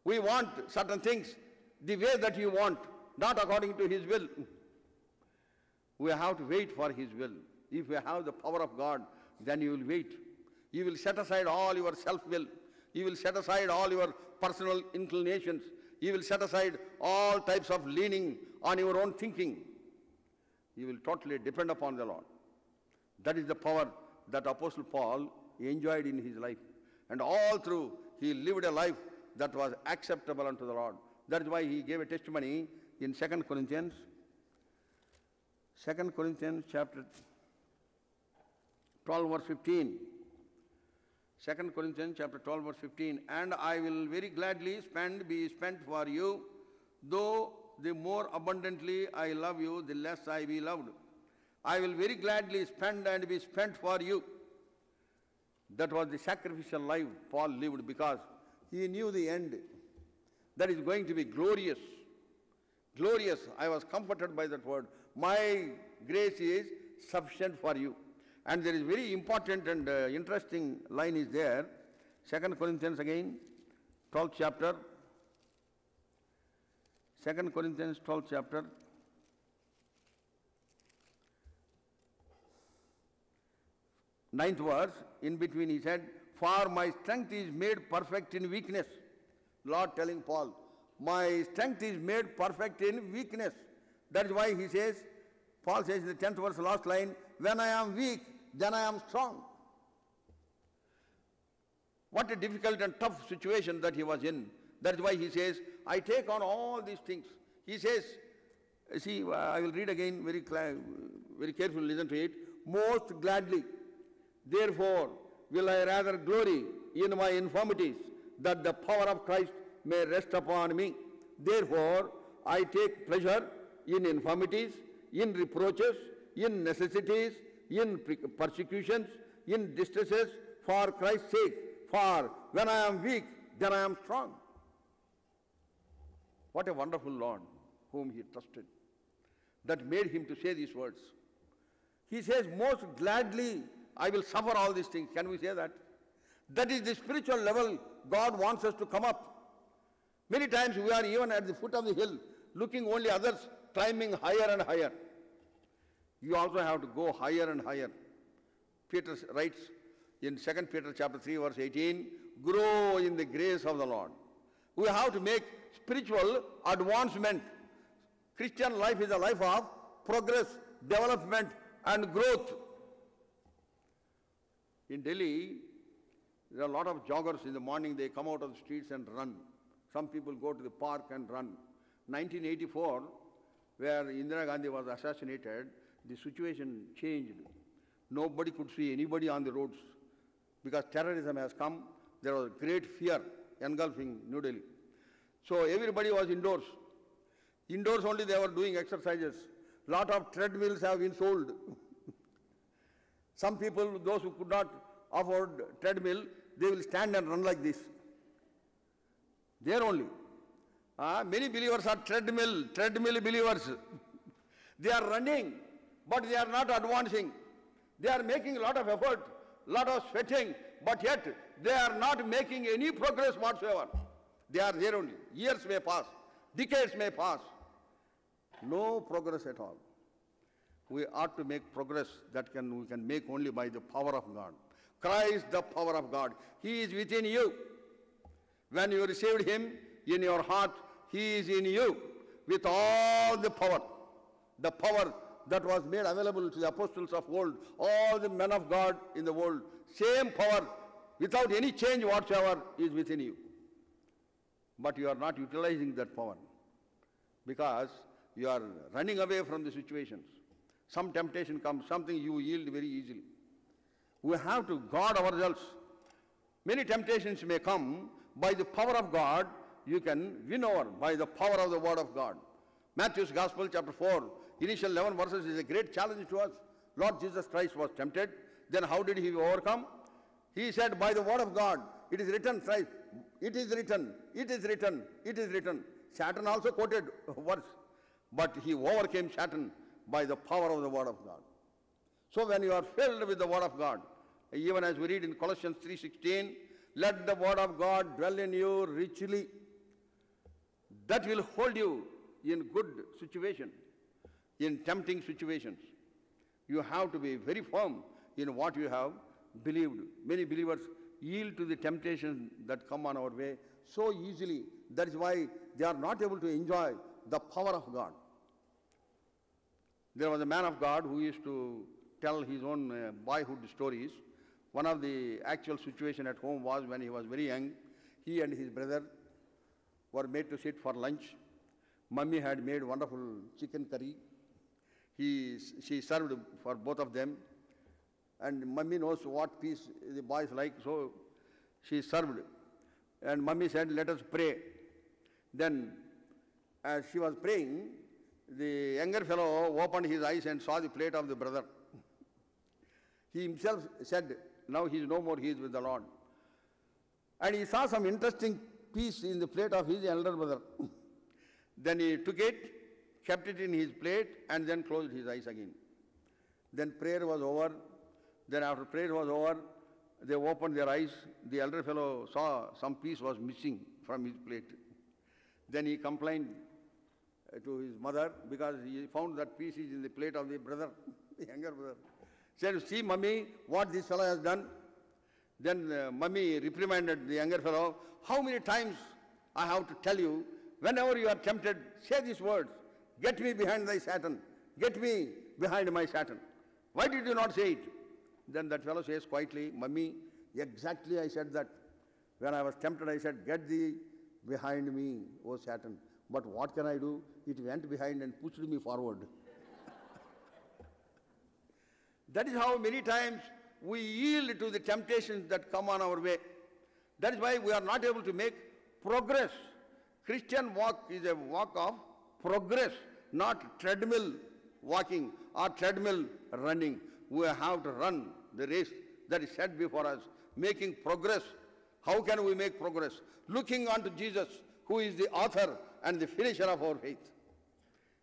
We want certain things the way that you want, not according to his will. We have to wait for his will. If you have the power of God, then you will wait. You will set aside all your self-will. You will set aside all your personal inclinations. You will set aside all types of leaning on your own thinking. You will totally depend upon the Lord. That is the power that Apostle Paul enjoyed in his life. And all through, he lived a life that was acceptable unto the Lord. That is why he gave a testimony in 2 Corinthians chapter 12, verse 15. 2 Corinthians chapter 12, verse 15. And I will very gladly be spent for you, though the more abundantly I love you, the less I be loved. I will very gladly spend and be spent for you. That was the sacrificial life Paul lived, because he knew the end. That is going to be glorious. Glorious. I was comforted by that word. My grace is sufficient for you. And there is very important and interesting line is there. 2 Corinthians again, 12th chapter. 2 Corinthians 12th chapter. 9th verse, in between he said, for my strength is made perfect in weakness. Lord telling Paul, my strength is made perfect in weakness. That is why he says, Paul says in the 10th verse, last line, when I am weak, then I am strong. What a difficult and tough situation that he was in. That is why he says, I take on all these things. He says, see, I will read again very carefully, listen to it. Most gladly, therefore, will I rather glory in my infirmities, that the power of Christ may rest upon me. Therefore, I take pleasure in infirmities, in reproaches, in necessities, in persecutions, in distresses, for Christ's sake. For when I am weak, then I am strong. What a wonderful Lord whom he trusted, that made him to say these words. He says, most gladly I will suffer all these things. Can we say that? That is the spiritual level God wants us to come up. Many times we are even at the foot of the hill, looking only others climbing higher and higher. You also have to go higher and higher. Peter writes in 2 Peter chapter 3 verse 18, grow in the grace of the Lord. We have to make spiritual advancement. Christian life is a life of progress, development and growth. In Delhi, there are a lot of joggers in the morning. They come out of the streets and run. Some people go to the park and run. 1984, where Indira Gandhi was assassinated, the situation changed. Nobody could see anybody on the roads because terrorism has come. There was great fear engulfing New Delhi. So everybody was indoors. Indoors only they were doing exercises. Lot of treadmills have been sold. Some people, those who could not afford treadmill, they will stand and run like this. There only. Many believers are treadmill believers. They are running, but they are not advancing. They are making a lot of effort, lot of sweating, but yet they are not making any progress whatsoever. They are there only. Years may pass, decades may pass. No progress at all. We ought to make progress that we can make only by the power of God. Christ, the power of God. He is within you. When you received him in your heart, he is in you with all the power. The power that was made available to the apostles of old, all the men of God in the world, same power, without any change whatsoever, is within you. But you are not utilizing that power because you are running away from the situations. Some temptation comes, something you yield very easily. We have to guard ourselves. Many temptations may come. By the power of God, you can win over by the power of the word of God. Matthew's Gospel, chapter 4, initial 11 verses is a great challenge to us. Lord Jesus Christ was tempted. Then how did he overcome? He said, by the word of God, it is written, Christ, it is written, it is written, it is written. Satan also quoted verse, but he overcame Satan by the power of the word of God. So when you are filled with the word of God, even as we read in Colossians 3:16, let the word of God dwell in you richly. That will hold you in good situation, in tempting situations. You have to be very firm in what you have believed. Many believers yield to the temptations that come on our way so easily. That is why they are not able to enjoy the power of God. There was a man of God who used to tell his own boyhood stories. One of the actual situation at home was when he was very young, he and his brother were made to sit for lunch. Mummy had made wonderful chicken curry. She served for both of them. And Mummy knows what piece the boys like, so she served. And Mummy said, let us pray. Then as she was praying, the younger fellow opened his eyes and saw the plate of the brother. He himself said, now he is no more, he is with the Lord. And he saw some interesting piece in the plate of his elder brother. Then he took it, kept it in his plate, and then closed his eyes again. Then prayer was over. Then after prayer was over, they opened their eyes. The elder fellow saw some piece was missing from his plate. Then he complained to his mother because he found that piece is in the plate of the brother, the younger brother. Said, see, Mummy, what this fellow has done. Then Mummy reprimanded the younger fellow. How many times I have to tell you, whenever you are tempted, say these words, get me behind thy Satan, get me behind my Satan. Why did you not say it? Then that fellow says quietly, Mummy, exactly I said that. When I was tempted, I said, get thee behind me, O Satan. But what can I do? It went behind and pushed me forward. That is how many times we yield to the temptations that come on our way. That is why we are not able to make progress. Christian walk is a walk of progress, not treadmill walking or treadmill running. We have to run the race that is set before us, making progress. How can we make progress? Looking unto Jesus, who is the author and the finisher of our faith.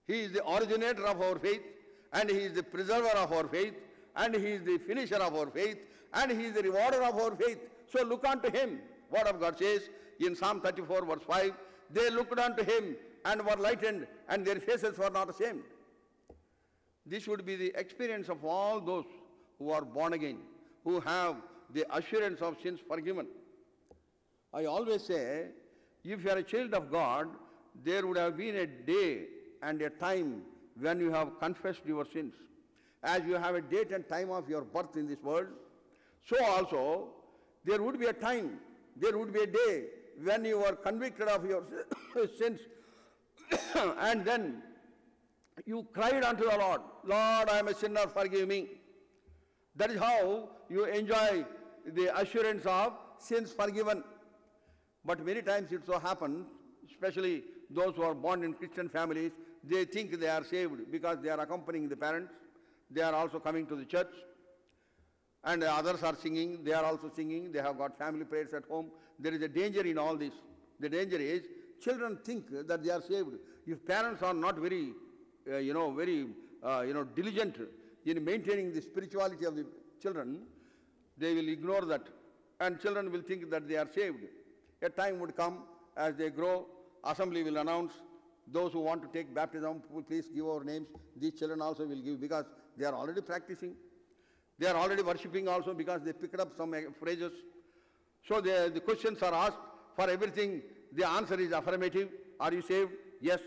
He is the originator of our faith, and He is the preserver of our faith, and He is the finisher of our faith, and He is the rewarder of our faith. So look unto Him. Word of God says in Psalm 34 verse 5, they looked unto Him and were lightened, and their faces were not ashamed. This would be the experience of all those who are born again, who have the assurance of sins forgiven. I always say, if you are a child of God, there would have been a day and a time when you have confessed your sins. As you have a date and time of your birth in this world, so also there would be a time, there would be a day when you were convicted of your sins and then you cried unto the Lord, Lord, I am a sinner, forgive me. That is how you enjoy the assurance of sins forgiven. But many times it so happens, especially those who are born in Christian families, they think they are saved because they are accompanying the parents. They are also coming to the church. And others are singing, they are also singing, they have got family prayers at home. There is a danger in all this. The danger is children think that they are saved. If parents are not very, diligent in maintaining the spirituality of the children, they will ignore that. And children will think that they are saved. A time would come as they grow, assembly will announce, those who want to take baptism, please give our names. These children also will give because they are already practicing. They are already worshipping also because they picked up some phrases. So the questions are asked. For everything, the answer is affirmative. Are you saved? Yes.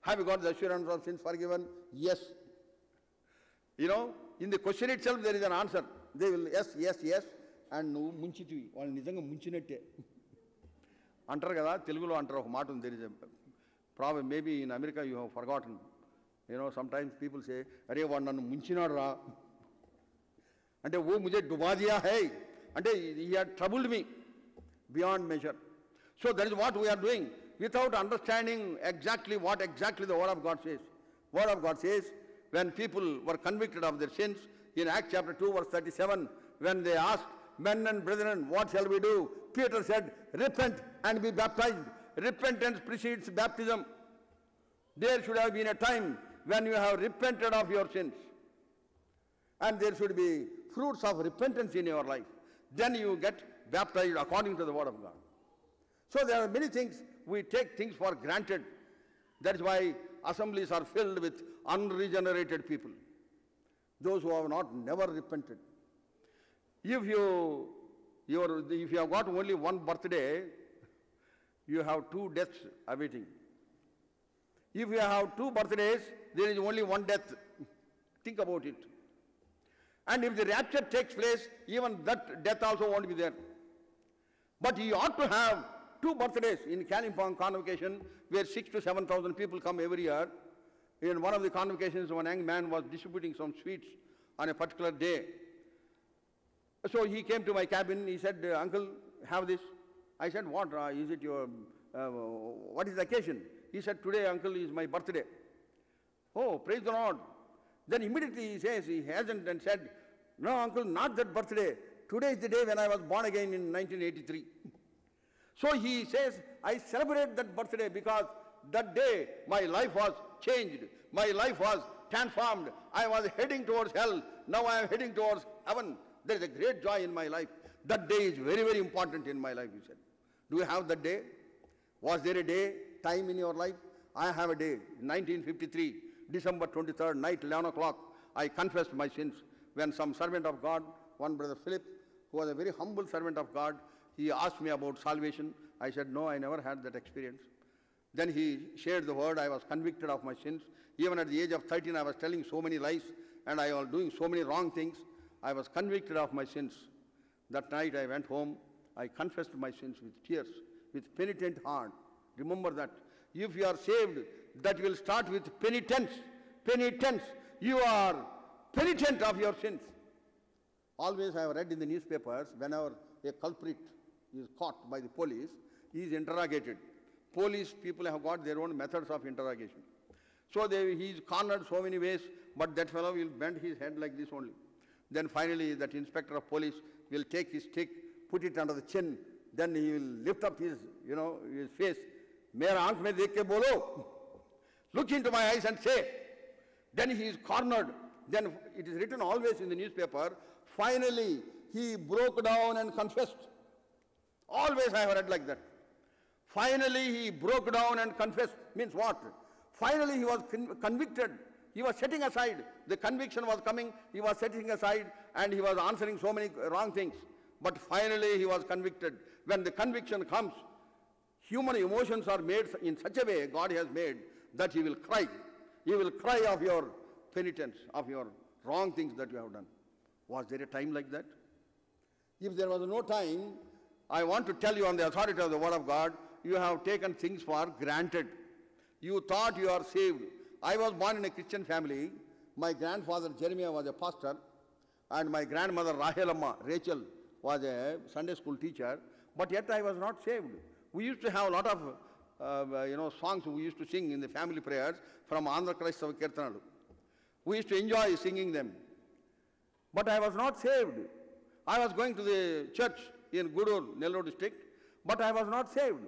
Have you got the assurance of sins forgiven? Yes. In the question itself there is an answer. They will, yes, yes, yes. And no munchitivi. వాళ్ళు నిజంగా ముంచినట్టే అంటారు కదా, తెలుగులో అంటారు ఒక మాట ఉంది. There is a problem. Maybe in America you have forgotten. Sometimes people say, అరే వాడు నన్ను ముంచినాడు రా అంటే ఓ ముజే డుబా దియా హై అంటే he had troubled me beyond measure. So that is what we are doing without understanding exactly what exactly the Word of God says. Word of God says, when people were convicted of their sins, in Acts chapter 2 verse 37, when they asked, men and brethren, what shall we do? Peter said, repent and be baptized. Repentance precedes baptism. There should have been a time when you have repented of your sins. And there should be fruits of repentance in your life. Then you get baptized according to the Word of God. So there are many things, we take things for granted. That is why assemblies are filled with unregenerated people. Those who have never repented. If you have got only one birthday, you have 2 deaths awaiting. If you have 2 birthdays, there is only 1 death. Think about it. And if the rapture takes place, even that death also won't be there. But you ought to have 2 birthdays in Kalimpong convocation, where 6,000 to 7,000 people come every year. In one of the convocations, one young man was distributing some sweets on a particular day. So he came to my cabin, he said, uncle, have this. I said, what is it your, what is the occasion? He said, today, uncle, is my birthday. Oh, praise the Lord. Then immediately he says, he hasn't and said, no, uncle, not that birthday. Today is the day when I was born again in 1983. So he says, I celebrate that birthday because that day my life was changed. My life was transformed. I was heading towards hell. Now I am heading towards heaven. There is a great joy in my life. That day is very, very important in my life, he said. Do you have that day? Was there a day, time in your life? I have a day. In 1953, December 23rd, night, 11 o'clock, I confessed my sins. When some servant of God, one brother Philip, who was a very humble servant of God, he asked me about salvation. I said, no, I never had that experience. Then he shared the word. I was convicted of my sins. Even at the age of 13, I was telling so many lies and I was doing so many wrong things. I was convicted of my sins. That night I went home. I confessed my sins with tears, with penitent heart. Remember that. If you are saved, that will start with penitence. Penitence. You are penitent of your sins. Always I have read in the newspapers, whenever a culprit is caught by the police, he is interrogated. Police people have got their own methods of interrogation. So he is cornered so many ways, but that fellow will bend his head like this only. Then finally that inspector of police will take his stick, put it under the chin, then he will lift up his, his face. Mera aankh mein dekh ke bolo. Look into my eyes and say. Then he is cornered. Then it is written always in the newspaper, finally he broke down and confessed. Always I have read like that. Finally he broke down and confessed. Means what? Finally he was convicted. He was setting aside. The conviction was coming, he was setting aside, and he was answering so many wrong things. But finally he was convicted. When the conviction comes, human emotions are made in such a way, God has made, that he will cry. He will cry of your penitence, of your wrong things that you have done. Was there a time like that? If there was no time, I want to tell you on the authority of the Word of God, you have taken things for granted. You thought you are saved. I was born in a Christian family. My grandfather Jeremiah was a pastor, and my grandmother Rachel was a Sunday school teacher, but yet I was not saved. We used to have a lot of songs we used to sing in the family prayers from Andhra Kraistava Kirtanalu. We used to enjoy singing them. But I was not saved. I was going to the church in Gudur, Nellore district, but I was not saved.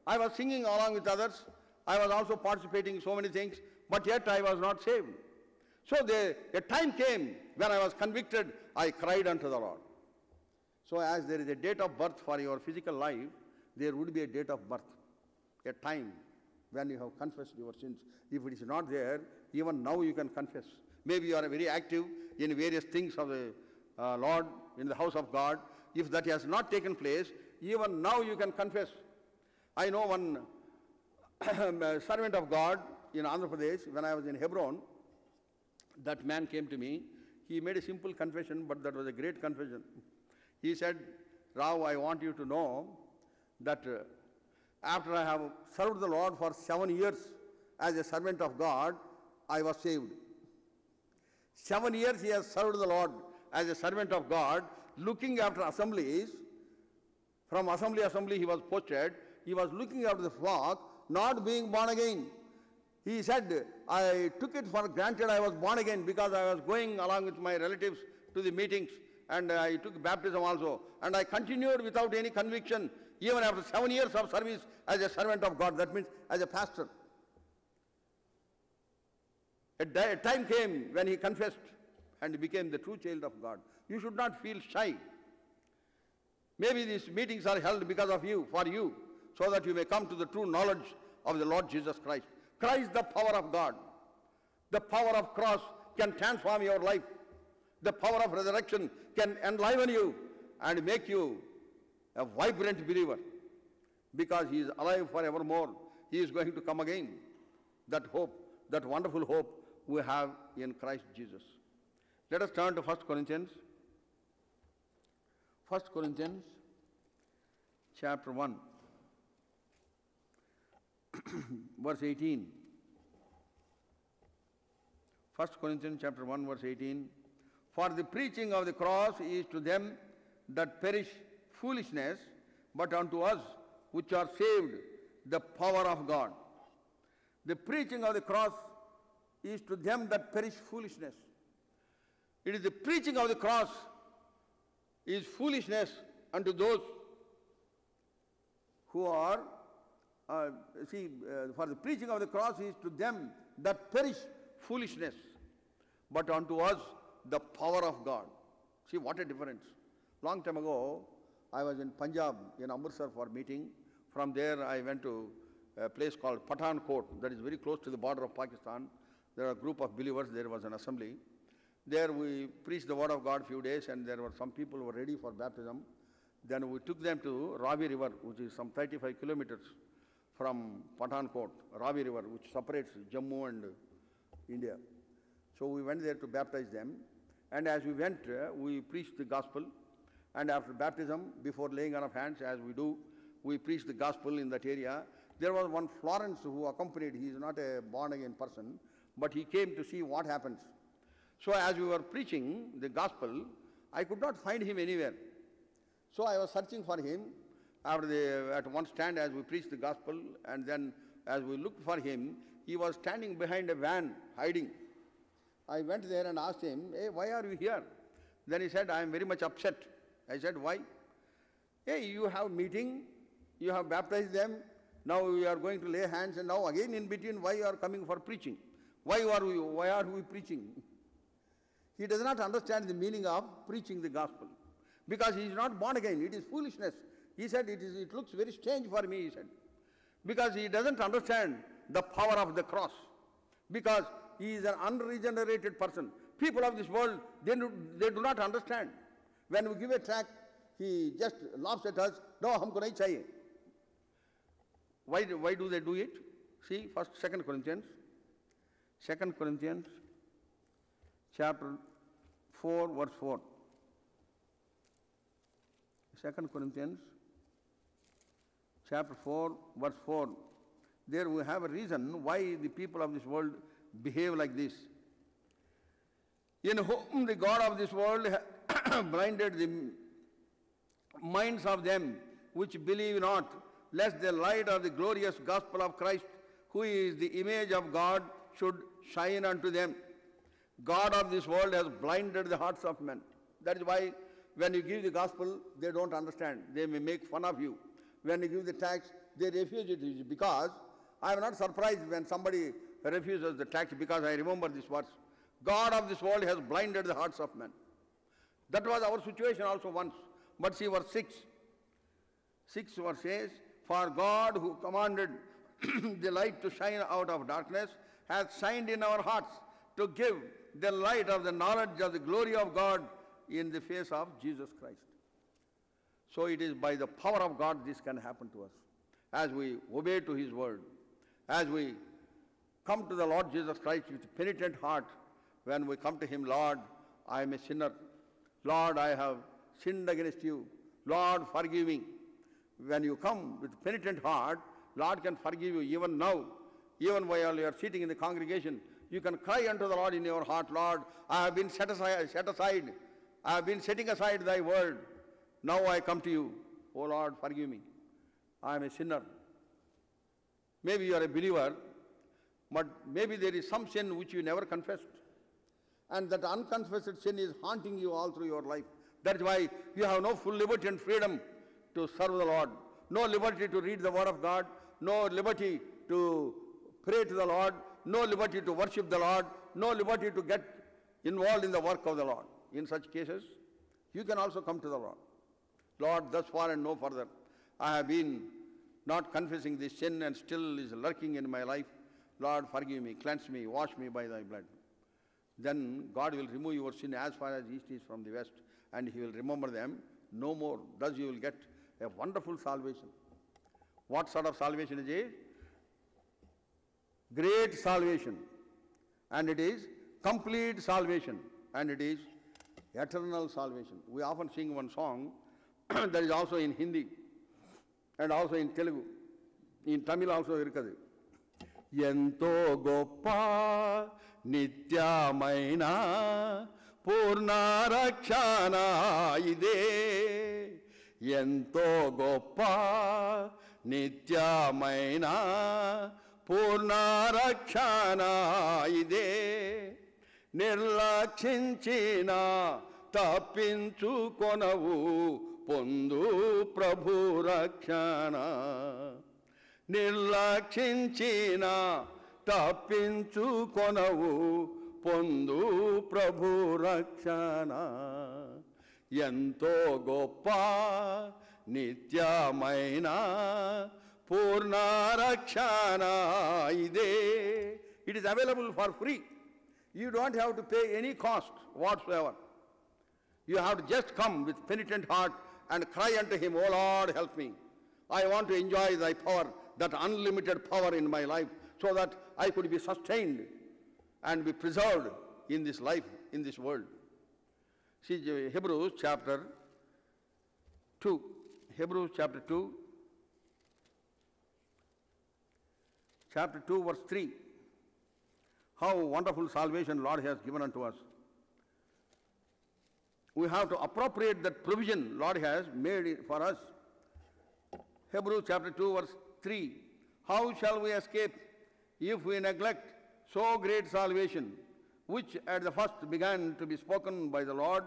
I was singing along with others. I was also participating in so many things, but yet I was not saved. So a time came when I was convicted, I cried unto the Lord. So as there is a date of birth for your physical life, there would be a date of birth, a time when you have confessed your sins. If it is not there, even now you can confess. Maybe you are very active in various things of the Lord, in the house of God. If that has not taken place, even now you can confess. I know one servant of God in Andhra Pradesh, when I was in Hebron, that man came to me. He made a simple confession, but that was a great confession. He said, Rao, I want you to know that after I have served the Lord for 7 years as a servant of God, I was saved. 7 years he has served the Lord as a servant of God, looking after assemblies. From assembly he was posted. He was looking after the flock, not being born again. He said, I took it for granted I was born again because I was going along with my relatives to the meetings, and I took baptism also. And I continued without any conviction, even after 7 years of service as a servant of God, that means as a pastor. A time came when he confessed and became the true child of God. You should not feel shy. Maybe these meetings are held because of you, for you, so that you may come to the true knowledge of the Lord Jesus Christ. Christ, the power of God. The power of cross can transform your life. The power of resurrection can enliven you and make you a vibrant believer, because he is alive forevermore. He is going to come again. That hope, that wonderful hope we have in Christ Jesus. Let us turn to 1 Corinthians. 1 Corinthians chapter 1, verse 18. 1 Corinthians chapter 1, verse 18. For the preaching of the cross is to them that perish foolishness, but unto us which are saved the power of God. The preaching of the cross is to them that perish foolishness. It is the preaching of the cross is foolishness unto those who are, for the preaching of the cross is to them that perish foolishness, but unto us the power of God. See what a difference. Long time ago, I was in Punjab, in Amritsar for meeting. From there I went to a place called Pathankot, that is very close to the border of Pakistan. There are a group of believers, there was an assembly. There we preached the word of God few days, and there were some people who were ready for baptism. Then we took them to Ravi River, which is some 35 kilometers from Pathankot, Ravi River, which separates Jammu and India. So we went there to baptize them, and as we went, we preached the gospel. And after baptism, before laying on of hands, as we do, we preached the gospel in that area. There was one Florence who accompanied. He is not a born-again person, but he came to see what happens. So as we were preaching the gospel, I could not find him anywhere. So I was searching for him at one stand as we preached the gospel, and then as we looked for him, he was standing behind a van, hiding. I went there and asked him, hey, why are you here? Then he said, I am very much upset. I said, why? Hey, you have meeting, you have baptized them, now we are going to lay hands, and now again in between, why you are coming for preaching? Why are we preaching? He does not understand the meaning of preaching the gospel, because he is not born again. It is foolishness. He said, it looks very strange for me, he said, because he doesn't understand the power of the cross, because he is an unregenerated person. People of this world, they do not understand. When we give a tract, he just laughs at us. No, humko nahi chahiye. Why do they do it? See, first, 2 Corinthians. 2 Corinthians, chapter 4, verse 4. 2 Corinthians, chapter 4, verse 4. There we have a reason why the people of this world behave like this. In whom the God of this world blinded the minds of them which believe not, lest the light of the glorious gospel of Christ, who is the image of God, should shine unto them. God of this world has blinded the hearts of men. That is why when you give the gospel, they don't understand. They may make fun of you. When you give the tax, they refuse it, because I am not surprised when somebody refuses the tax, because I remember this verse. God of this world has blinded the hearts of men. That was our situation also once. But see verse 6. 6 verse says, for God who commanded the light to shine out of darkness has shined in our hearts to give the light of the knowledge of the glory of God in the face of Jesus Christ. So it is by the power of God this can happen to us. As we obey to His word, as we come to the Lord Jesus Christ with a penitent heart, when we come to Him, Lord, I am a sinner. Lord, I have sinned against you. Lord, forgive me. When you come with a penitent heart, Lord can forgive you even now. Even while you are sitting in the congregation, you can cry unto the Lord in your heart, Lord, I have been set aside. I have been setting aside thy word. Now I come to you. Oh Lord, forgive me. I am a sinner. Maybe you are a believer, but maybe there is some sin which you never confessed. And that unconfessed sin is haunting you all through your life. That is why you have no full liberty and freedom to serve the Lord. No liberty to read the word of God. No liberty to pray to the Lord. No liberty to worship the Lord. No liberty to get involved in the work of the Lord. In such cases, you can also come to the Lord. Lord, thus far and no further, I have been not confessing this sin and still is lurking in my life. Lord, forgive me, cleanse me, wash me by thy blood. Then God will remove your sin as far as east is from the west, and He will remember them no more. Thus you will get a wonderful salvation. What sort of salvation is it? Great salvation. And it is complete salvation. And it is eternal salvation. We often sing one song that is also in Hindi and also in Telugu. In Tamil also irukadu. Ento goppa nityamaina purna rakshana ide. Ento goppa nityamaina purna rakshana ide. Nirlakshinchina tappinchukonavu pondu prabhu rakshana. Nirlakshinchina tappinchukonavu pondu prabhu rakshana. Ento goppa nityamaina purna rakshana ide. It is available for free. You don't have to pay any cost whatsoever. You have to just come with penitent heart and cry unto Him, O Lord, help me. I want to enjoy thy power, that unlimited power in my life, so that I could be sustained and be preserved in this life, in this world. See Hebrews chapter 2. Hebrews chapter 2. Chapter 2 verse 3. How wonderful salvation Lord has given unto us. We have to appropriate that provision Lord has made for us. Hebrews chapter 2 verse 3. How shall we escape if we neglect so great salvation, which at the first began to be spoken by the Lord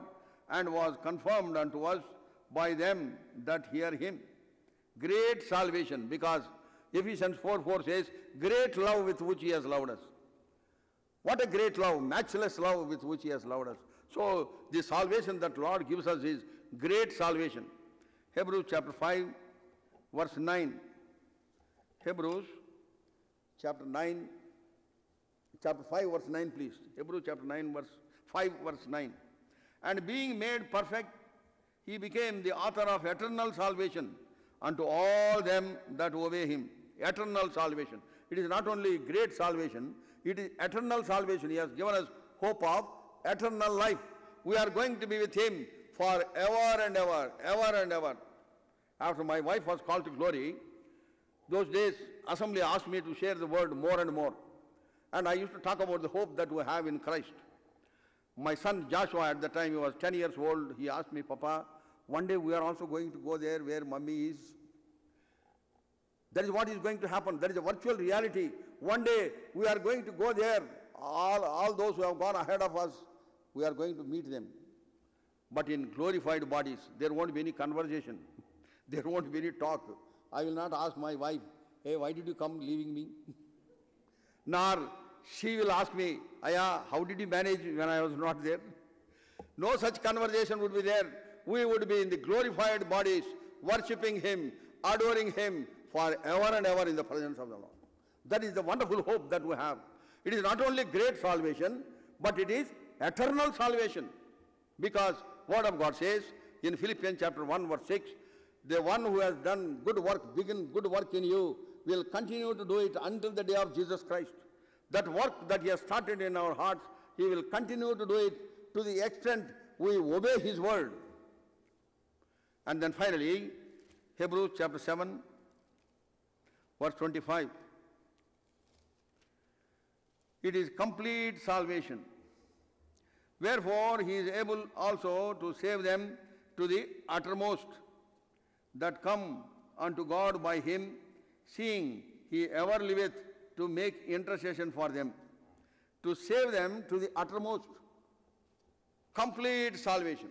and was confirmed unto us by them that hear him. Great salvation, because Ephesians 4:4 says, great love with which he has loved us. What a great love, matchless love with which he has loved us. So the salvation that Lord gives us is great salvation. Hebrews chapter 5, verse 9. Hebrews chapter 5, verse 9, please. Hebrews chapter 5, verse 9. And being made perfect, he became the author of eternal salvation unto all them that obey him. Eternal salvation. It is not only great salvation, it is eternal salvation. He has given us hope of eternal life. We are going to be with him for ever and ever, ever and ever. After my wife was called to glory, those days assembly asked me to share the word more and more. And I used to talk about the hope that we have in Christ. My son Joshua, at the time he was 10 years old, he asked me, Papa, one day we are also going to go there where Mummy is. That is what is going to happen. That is a virtual reality. One day we are going to go there. All those who have gone ahead of us, we are going to meet them. But in glorified bodies, there won't be any conversation. There won't be any talk. I will not ask my wife, hey, why did you come leaving me? Nor she will ask me, Aya, how did you manage when I was not there? No such conversation would be there. We would be in the glorified bodies, worshipping him, adoring him forever and ever in the presence of the Lord. That is the wonderful hope that we have. It is not only great salvation, but it is eternal salvation. Because Word of God says in Philippians chapter 1 verse 6, the one who has done good work, begin good work in you, will continue to do it until the day of Jesus Christ. That work that he has started in our hearts, he will continue to do it to the extent we obey his word. And then finally, Hebrews chapter 7, verse 25. It is complete salvation. Wherefore he is able also to save them to the uttermost that come unto God by him, seeing he ever liveth to make intercession for them, to save them to the uttermost. Complete salvation.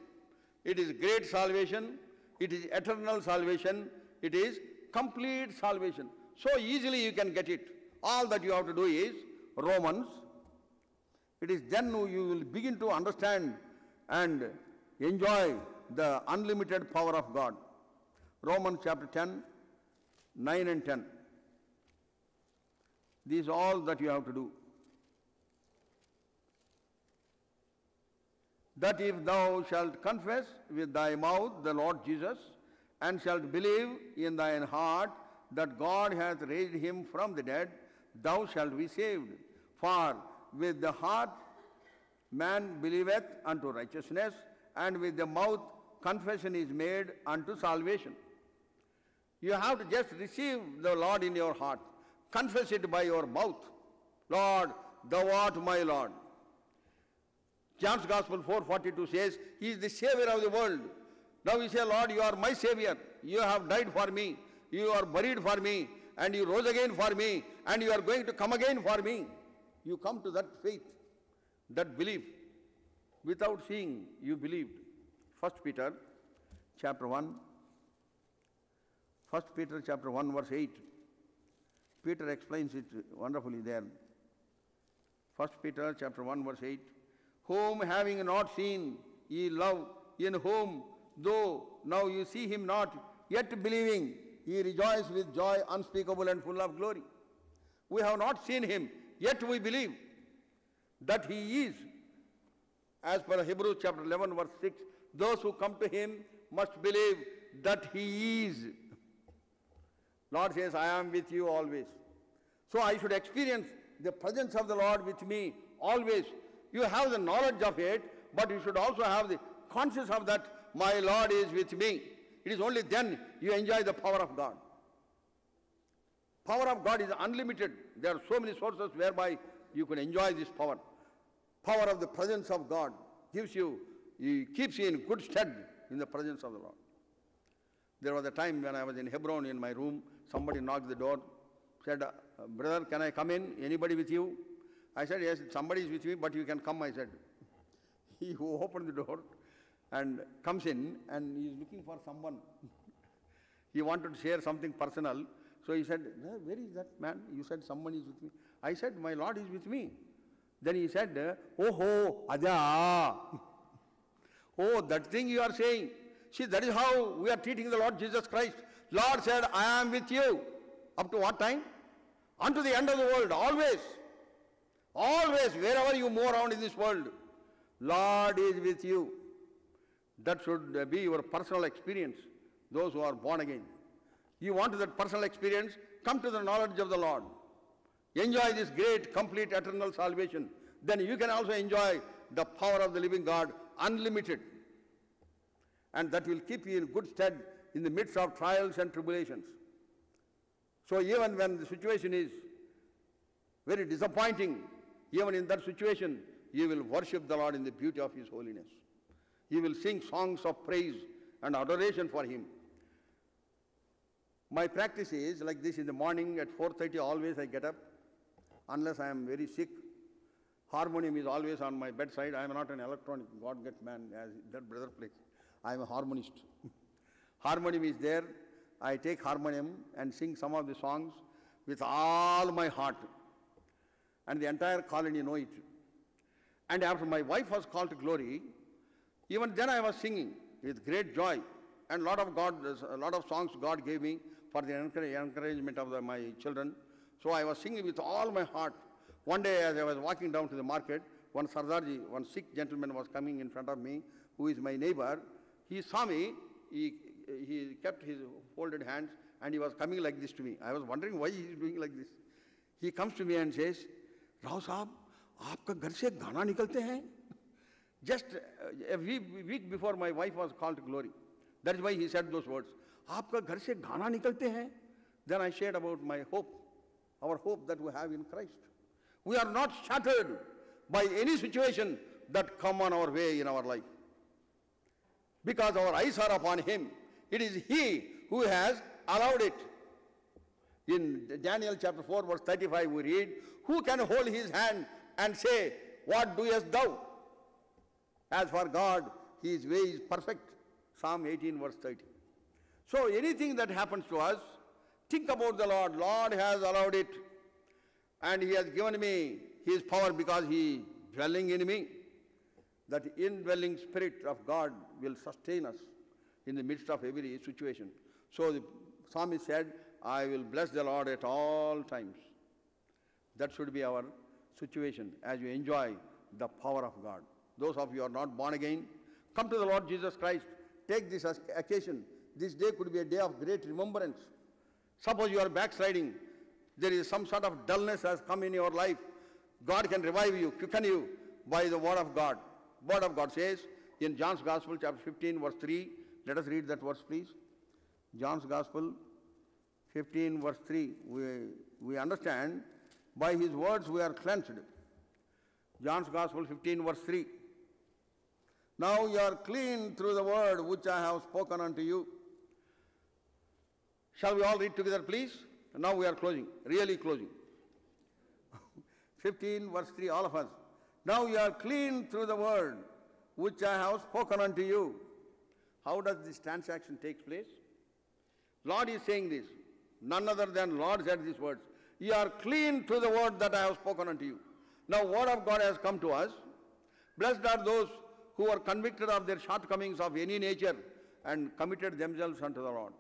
It is great salvation, it is eternal salvation, it is complete salvation. So easily you can get it. All that you have to do is Romans. It is then you will begin to understand and enjoy the unlimited power of God. Romans chapter 10, 9 and 10. This is all that you have to do. That if thou shalt confess with thy mouth the Lord Jesus, and shalt believe in thine heart that God hath raised him from the dead, thou shalt be saved. For with the heart man believeth unto righteousness, and with the mouth confession is made unto salvation. You have to just receive the Lord in your heart. Confess it by your mouth. Lord, thou art my Lord. John's Gospel 4:42 says, he is the Savior of the world. Now we say, Lord, you are my Savior. You have died for me. You are buried for me. And you rose again for me. And you are going to come again for me. You come to that faith, that belief. Without seeing, you believed. 1 Peter chapter 1. 1 Peter chapter 1 verse 8. Peter explains it wonderfully there. 1 Peter chapter 1 verse 8. Whom having not seen ye love, in whom though now you see him not, yet believing ye rejoice with joy unspeakable and full of glory. We have not seen him, yet we believe that he is. As per Hebrews chapter 11 verse 6, those who come to him must believe that he is. Lord says, I am with you always. So I should experience the presence of the Lord with me always. You have the knowledge of it, but you should also have the conscience of that, my Lord is with me. It is only then you enjoy the power of God. Power of God is unlimited. There are so many sources whereby you can enjoy this power. Power of the presence of God gives you, keeps you in good stead in the presence of the Lord. There was a time when I was in Hebron in my room, somebody knocked the door. said, brother, can I come in? Anybody with you? I said, yes, somebody is with me, but you can come, I said. He opened the door and comes in, and he is looking for someone. He wanted to share something personal. So he said, where is that man? You said someone is with me. I said, my Lord is with me. Then he said, oh, Aja. Oh, that thing you are saying. See, that is how we are treating the Lord Jesus Christ. Lord said, I am with you. Up to what time? Unto the end of the world, always. Always, wherever you move around in this world, Lord is with you. That should be your personal experience, those who are born again. You want that personal experience, come to the knowledge of the Lord. Enjoy this great, complete, eternal salvation. Then you can also enjoy the power of the living God, unlimited. And that will keep you in good stead in the midst of trials and tribulations. So even when the situation is very disappointing, even in that situation, you will worship the Lord in the beauty of His holiness. You will sing songs of praise and adoration for Him. My practice is like this: in the morning at 4:30 always I get up, unless I am very sick. Harmonium is always on my bedside. I am not an electronic God-get man as that brother plays. I am a harmonist. Harmonium is there. I take harmonium and sing some of the songs with all my heart. And the entire colony know it. And after my wife was called to glory, even then I was singing with great joy. And a lot of songs God gave me for the encouragement of my children. So I was singing with all my heart. One day as I was walking down to the market, one Sardarji, one Sikh gentleman was coming in front of me, who is my neighbor. He saw me, he kept his folded hands, and he was coming like this to me. I was wondering why he is doing like this. He comes to me and says, Rao Sahab, aapka ghar se gana nikalte hain? Just a week before my wife was called to glory. That is why he said those words. Aapka ghar se gana nikalte hain? Then I shared about my hope, our hope that we have in Christ. We are not shattered by any situation that come on our way in our life. Because our eyes are upon Him. It is He who has allowed it. In Daniel chapter 4 verse 35 we read, who can hold his hand and say, what doest thou? As for God, His way is perfect. Psalm 18 verse 30. So anything that happens to us, think about the Lord. Lord has allowed it. And He has given me His power because He is dwelling in me. That indwelling Spirit of God will sustain us in the midst of every situation. So the psalmist said, I will bless the Lord at all times. That should be our situation as you enjoy the power of God. Those of you who are not born again, come to the Lord Jesus Christ. Take this occasion. This day could be a day of great remembrance. Suppose you are backsliding. There is some sort of dullness has come in your life. God can revive you, quicken you by the word of God. Word of God says in John's Gospel, chapter 15, verse 3. Let us read that verse, please. John's Gospel, 15, verse 3. We understand by His words we are cleansed. John's Gospel, 15, verse 3. Now you are clean through the word which I have spoken unto you. Shall we all read together, please? Now we are closing, really closing. 15 verse 3, all of us. Now you are clean through the word which I have spoken unto you. How does this transaction take place? Lord is saying this. None other than Lord said these words. You are clean through the word that I have spoken unto you. Now word of God has come to us. Blessed are those who are convicted of their shortcomings of any nature and committed themselves unto the Lord.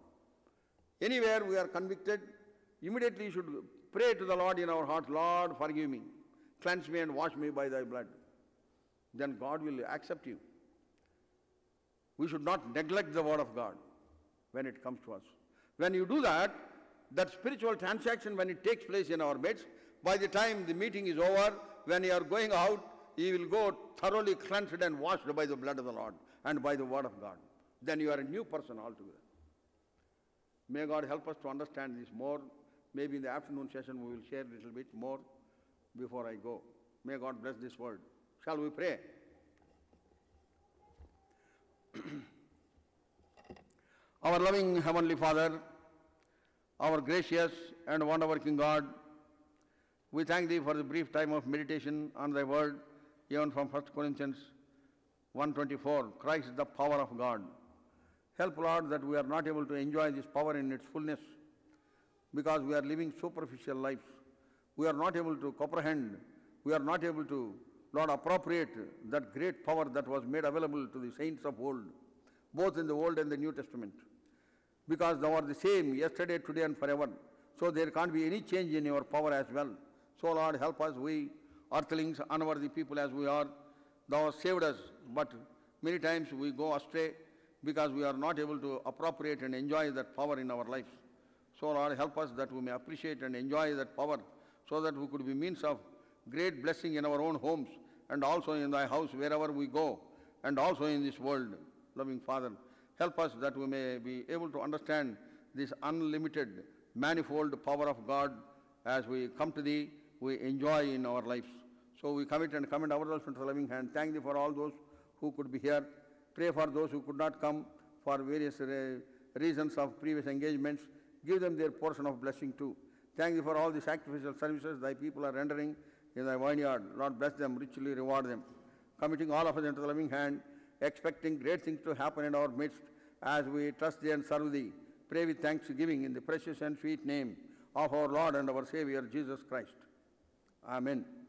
Anywhere we are convicted, immediately you should pray to the Lord in our hearts, Lord, forgive me, cleanse me and wash me by thy blood. Then God will accept you. We should not neglect the word of God when it comes to us. When you do that, that spiritual transaction, when it takes place in our midst, by the time the meeting is over, when you are going out, you will go thoroughly cleansed and washed by the blood of the Lord and by the word of God. Then you are a new person altogether. May God help us to understand this more. Maybe in the afternoon session we will share a little bit more before I go. May God bless this word. Shall we pray? Our loving Heavenly Father, Our gracious and wonder-working God, we thank Thee for the brief time of meditation on Thy word, even from 1 Corinthians 1:24, Christ is the power of God. Help, Lord, that we are not able to enjoy this power in its fullness because we are living superficial lives. We are not able to comprehend, we are not able to, Lord, appropriate that great power that was made available to the saints of old, both in the Old and the New Testament. Because Thou art the same yesterday, today and forever. So there can't be any change in Your power as well. So Lord, help us, we earthlings, unworthy people as we are. Thou hast saved us, but many times we go astray because we are not able to appropriate and enjoy that power in our lives. So Lord, help us that we may appreciate and enjoy that power so that we could be means of great blessing in our own homes and also in Thy house wherever we go and also in this world. Loving Father, help us that we may be able to understand this unlimited, manifold power of God as we come to Thee, we enjoy in our lives. So we commit and commend ourselves into the loving hand. Thank Thee for all those who could be here. Pray for those who could not come for various reasons of previous engagements. Give them their portion of blessing too. Thank Thee for all the sacrificial services Thy people are rendering in Thy vineyard. Lord, bless them, richly reward them. Committing all of us into the loving hand, expecting great things to happen in our midst as we trust Thee and serve Thee. Pray with thanksgiving in the precious and sweet name of our Lord and our Savior, Jesus Christ. Amen.